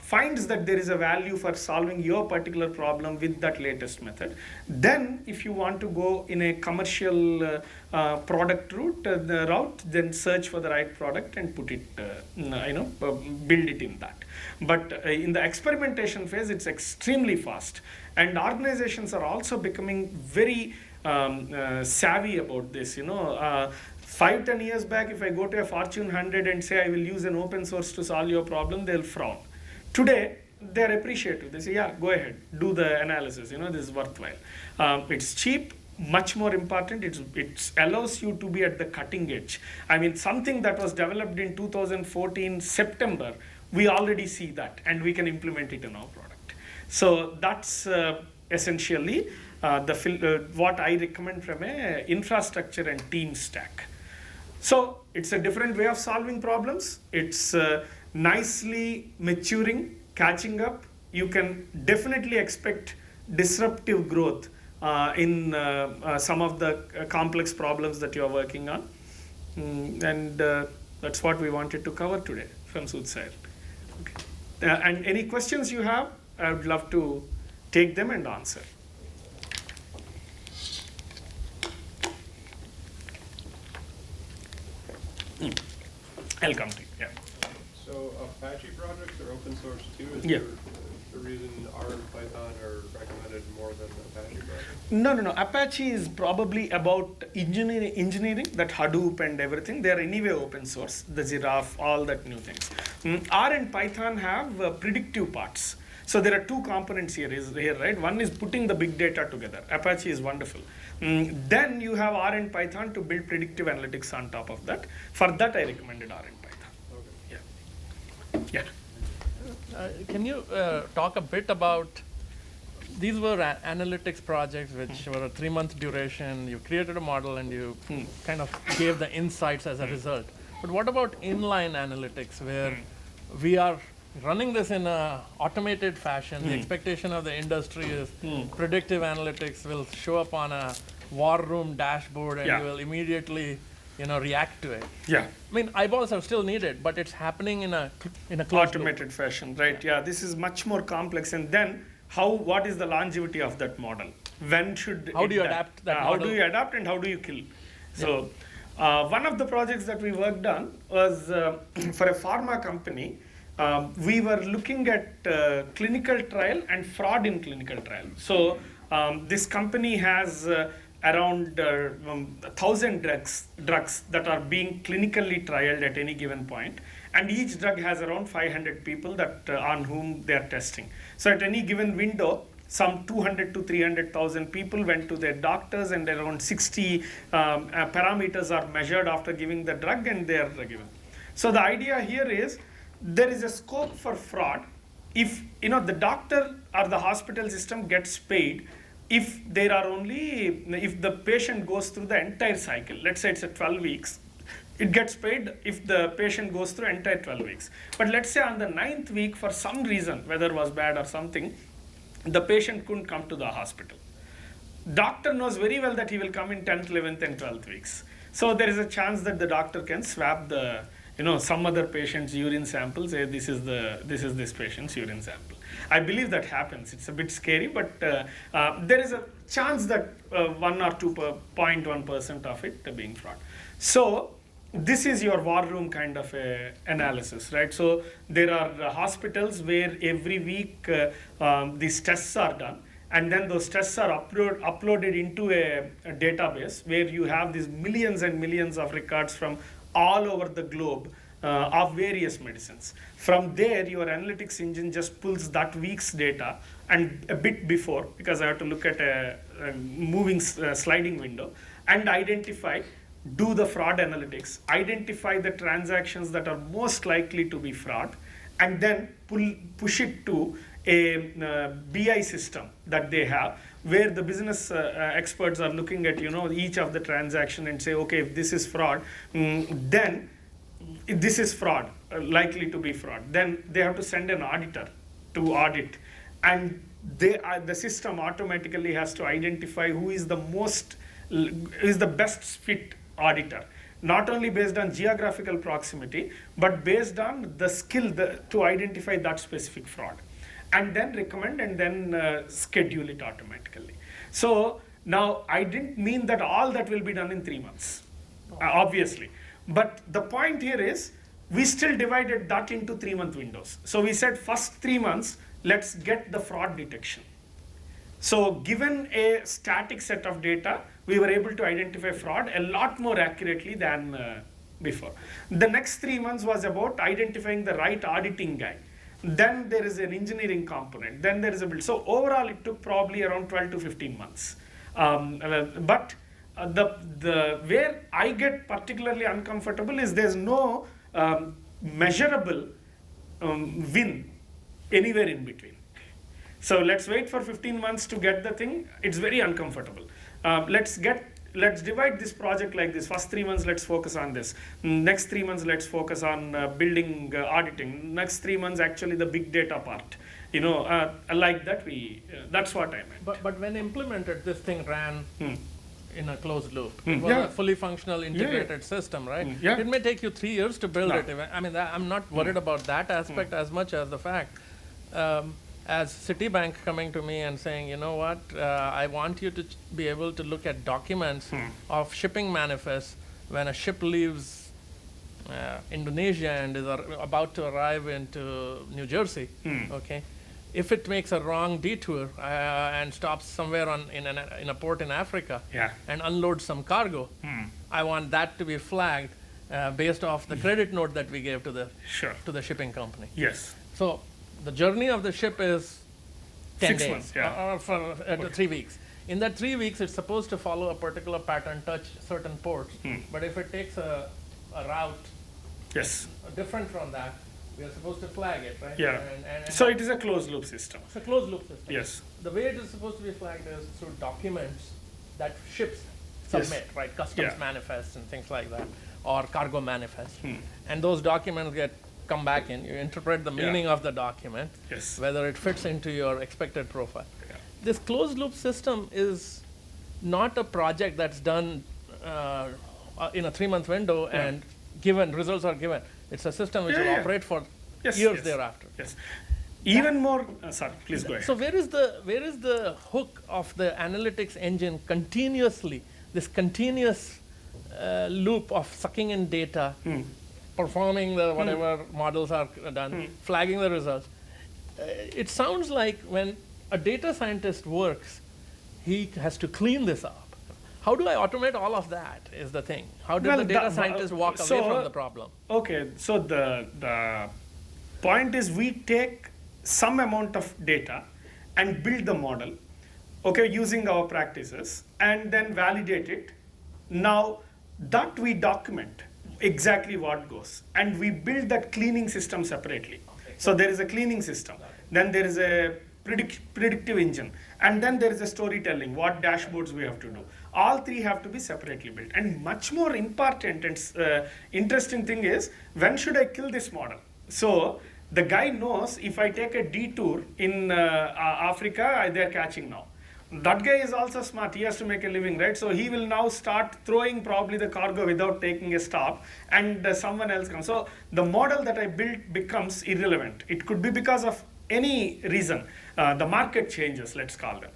finds that there is a value for solving your particular problem with that latest method. Then if you want to go in a commercial product route, then search for the right product and put it, build it in that. But in the experimentation phase, it's extremely fast. And organizations are also becoming very savvy about this. 5-10 years back, if I go to a Fortune 100 and say I will use an open source to solve your problem, they'll frown. Today, they're appreciative. They say, yeah, go ahead, do the analysis. This is worthwhile. It's cheap. Much more important, it allows you to be at the cutting edge. I mean, something that was developed in 2014 September, we already see that, and we can implement it in our product. So that's essentially what I recommend from a infrastructure and team stack. So it's a different way of solving problems. It's nicely maturing, catching up. You can definitely expect disruptive growth in some of the complex problems that you are working on. And that's what we wanted to cover today from Soothsayer. Okay. And any questions you have, I would love to take them and answer. I'll come to you. Yeah. So Apache projects are open source too? Is Yeah. there the reason R and Python are recommended more than Apache projects? No. Apache is probably about engineering, that Hadoop and everything. They are anyway open source, the Giraffe, all that new things. R and Python have predictive parts. So there are two components here, right? One is putting the big data together. Apache is wonderful. Then you have R and Python to build predictive analytics on top of that. For that, I recommended R and Python. Okay. Yeah. Can you talk a bit about, these were analytics projects which were a 3-month duration, you created a model and you kind of gave the insights as a result. But what about inline analytics where we are running this in a automated fashion? The expectation of the industry is predictive analytics will show up on a war room dashboard and Yeah. you will immediately react to it. Yeah. I mean, eyeballs are still needed, but it's happening in a closed loop. Automated fashion, right? Yeah, this is much more complex. And then what is the longevity of that model? When should How it do you die? adapt that How model? do you adapt and how do you kill? So one of the projects that we worked on was for a pharma company. We were looking at clinical trial and fraud in clinical trial. So this company has around 1,000 drugs that are being clinically trialed at any given point, and each drug has around 500 people that on whom they are testing. So at any given window, some 200 to 300,000 people went to their doctors, and around 60 parameters are measured after giving the drug, and they are given. So the idea here is there is a scope for fraud if the doctor or the hospital system gets paid if the patient goes through the entire cycle. Let's say it's a 12 weeks. It gets paid if the patient goes through entire 12 weeks. But let's say on the 9th week, for some reason, weather was bad or something, the patient couldn't come to the hospital. Doctor knows very well that he will come in 10th, 11th, and 12th weeks. So there is a chance that the doctor can swab the some other patient's urine sample, say this is this patient's urine sample. I believe that happens. It's a bit scary, but there is a chance that 1 or 2.1% of it being fraud. So this is your war room kind of a analysis, right? So there are hospitals where every week these tests are done, and then those tests are uploaded into a database where you have these millions and millions of records from all over the globe of various medicines. From there, your analytics engine just pulls that week's data and a bit before, because I have to look at a moving sliding window, and do the fraud analytics, identify the transactions that are most likely to be fraud, and then push it to a BI system that they have, where the business experts are looking at each of the transaction and say, okay, if this is fraud, then if this is fraud, likely to be fraud. Then they have to send an auditor to audit, and the system automatically has to identify who is the best fit auditor, not only based on geographical proximity, but based on the skill to identify that specific fraud, and then recommend and then schedule it automatically. So now I didn't mean that all that will be done in 3 months, obviously. But the point here is we still divided that into 3-month windows. So we said first 3 months, let's get the fraud detection. So given a static set of data, we were able to identify fraud a lot more accurately than before. The next 3 months was about identifying the right auditing guy. Then there is an engineering component. Then there is a build. So overall, it took probably around 12 to 15 months. But the where I get particularly uncomfortable is there's no measurable win anywhere in between. So let's wait for 15 months to get the thing. It's very uncomfortable. Let's divide this project like this. First 3 months, let's focus on this. Next 3 months, let's focus on building auditing. Next 3 months, actually the big data part. like that that's what I meant. But when implemented, this thing ran in a closed loop. It was Yeah. a fully functional integrated system, right? Yeah. It may take you 3 years to build No. it. I mean, I'm not worried about that aspect as much as the fact, as Citibank coming to me and saying, you know what, I want you to be able to look at documents of shipping manifests when a ship leaves Indonesia and is about to arrive into New Jersey, okay? If it makes a wrong detour and stops somewhere in a port in Africa Yeah. and unloads some cargo, I want that to be flagged based off the credit note that we gave to the shipping company. Yes. So the journey of the ship is 10 6 days months, yeah. or for 3 weeks. In that 3 weeks, it's supposed to follow a particular pattern, touch certain ports. But if it takes a route Yes. different from that, we are supposed to flag it, right? Yeah. And So it is a closed loop system. it's a closed loop system. Yes. The way it is supposed to be flagged is through documents that ships submit, right? Customs Yeah. manifests and things like that, or cargo manifests. And those documents come back in. You interpret the Yeah. meaning of the document, Yes. whether it fits into your expected profile. Yeah. This closed loop system is not a project that's done in a 3-month window and given results are given. It's a system which Yeah, will yeah. operate for Yes, years yes. thereafter. Yes. Even more. Sorry. Please go ahead. So where is the hook of the analytics engine continuously, this continuous loop of sucking in data, performing the whatever models are done, flagging the results? It sounds like when a data scientist works, he has to clean this up. How do I automate all of that is the thing. How did Well, the data that- scientist walk away so- from the problem? Okay, so the point is we take some amount of data and build the model, okay, using our practices, and then validate it. Now that we document exactly what goes, and we build that cleaning system separately. So there is a cleaning system, then there is a predictive engine, and then there is a storytelling, what dashboards we have to do. All three have to be separately built. And much more important and interesting thing is, when should I kill this model? So the guy knows if I take a detour in Africa, they're catching now. That guy is also smart. He has to make a living, right? So he will now start throwing probably the cargo without taking a stop, and someone else comes. So the model that I built becomes irrelevant. It could be because of any reason. The market changes, let's call them.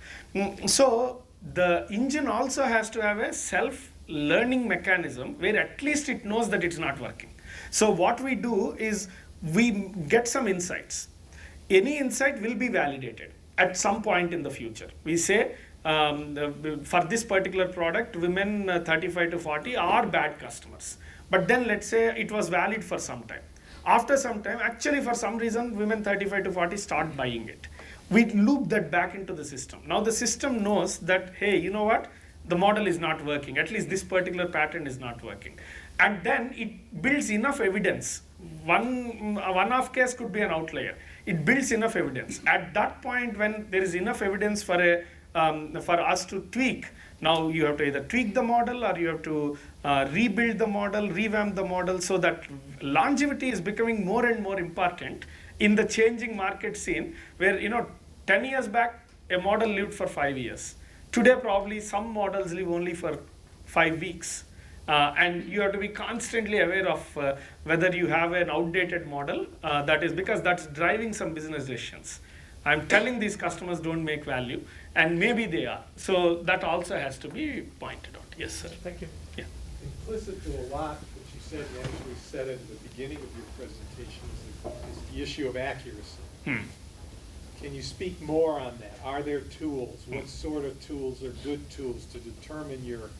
So the engine also has to have a self-learning mechanism where at least it knows that it's not working. So what we do is we get some insights. Any insight will be validated at some point in the future. We say for this particular product, women 35 to 40 are bad customers. But then let's say it was valid for some time. After some time, actually for some reason, women 35 to 40 start buying it. We loop that back into the system. Now the system knows that, hey, you know what? The model is not working. At least this particular pattern is not working. And then it builds enough evidence. One-off case could be an outlier. It builds enough evidence. At that point, when there is enough evidence for us to tweak, now you have to either tweak the model or you have to rebuild the model, revamp the model, so that longevity is becoming more and more important in the changing market scene, where 10 years back a model lived for 5 years. Today probably some models live only for 5 weeks. And you have to be constantly aware of whether you have an outdated model. That is because that's driving some business decisions. I'm telling these customers don't make value, and maybe they are. So that also has to be pointed out. Yes, sir. Thank you. Yeah. Implicit to a lot that you said, you actually said it at the beginning of your presentation, is the issue of accuracy. Can you speak more on that? Are there tools? What sort of tools are good tools to determine your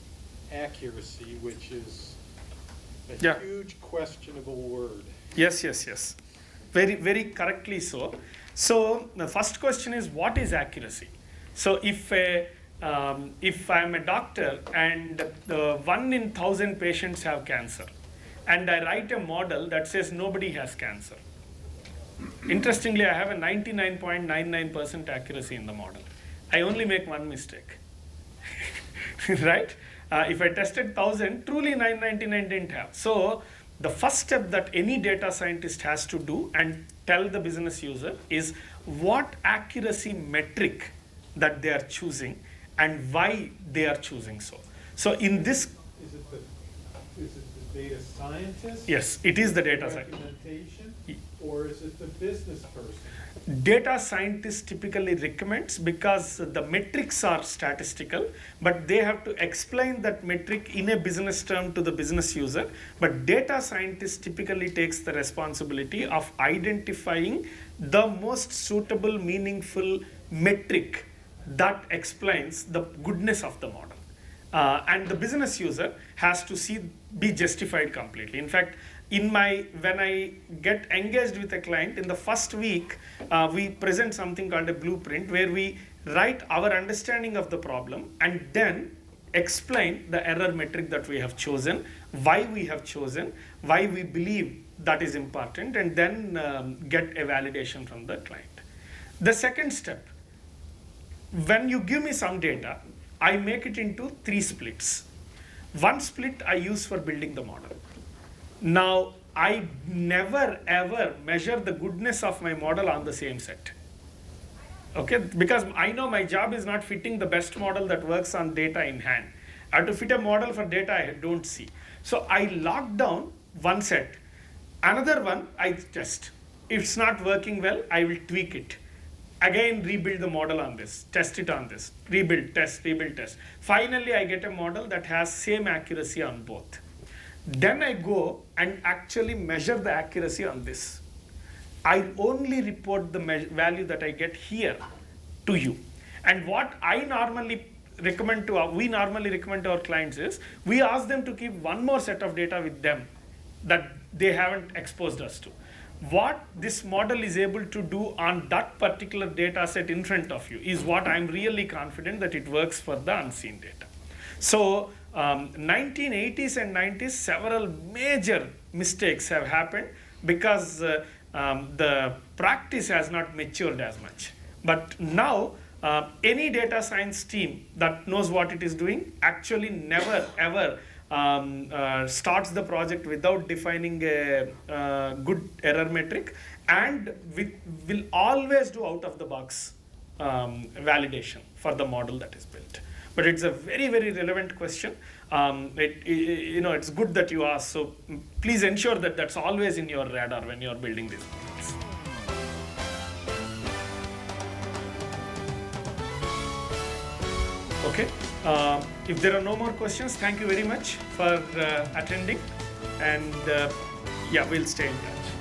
accuracy, which is a Yeah. huge questionable word? Yes, yes, yes. Very, very correctly so. So the first question is, what is accuracy? So if I'm a doctor and 1 in 1,000 patients have cancer, and I write a model that says nobody has cancer. Interestingly, I have a 99.99% accuracy in the model. I only make one mistake, right? If I tested 1,000, truly 999 didn't have. So the first step that any data scientist has to do and tell the business user is what accuracy metric that they are choosing and why they are choosing so. So in this, Is it the data scientist? yes, it is the data scientist. Recommendation, or is it the business person? Data scientist typically recommends because the metrics are statistical, but they have to explain that metric in a business term to the business user. But data scientist typically takes the responsibility of identifying the most suitable, meaningful metric that explains the goodness of the model. And the business user has to be justified completely. In fact, when I get engaged with a client, in the first week, we present something called a blueprint where we write our understanding of the problem and then explain the error metric that we have chosen, why we have chosen, why we believe that is important, and then get a validation from the client. The second step, when you give me some data, I make it into 3 splits. One split I use for building the model. Now, I never ever measure the goodness of my model on the same set. Okay, because I know my job is not fitting the best model that works on data in hand. I have to fit a model for data I don't see. So I lock down one set. Another one I test. If it's not working well, I will tweak it. Again, rebuild the model on this, test it on this, rebuild, test, rebuild, test. Finally, I get a model that has same accuracy on both. Then I go and actually measure the accuracy on this. I only report the value that I get here to you. And what we normally recommend to our clients is, we ask them to keep one more set of data with them that they haven't exposed us to. What this model is able to do on that particular data set in front of you is what I'm really confident that it works for the unseen data. So 1980s and 90s, several major mistakes have happened because the practice has not matured as much. But now, any data science team that knows what it is doing actually never ever starts the project without defining a good error metric, and we will always do out of the box validation for the model that is built. But it's a very, very relevant question. It's good that you ask. So please ensure that that's always in your radar when you're building these models. Okay. If there are no more questions, thank you very much for attending, and we'll stay in touch.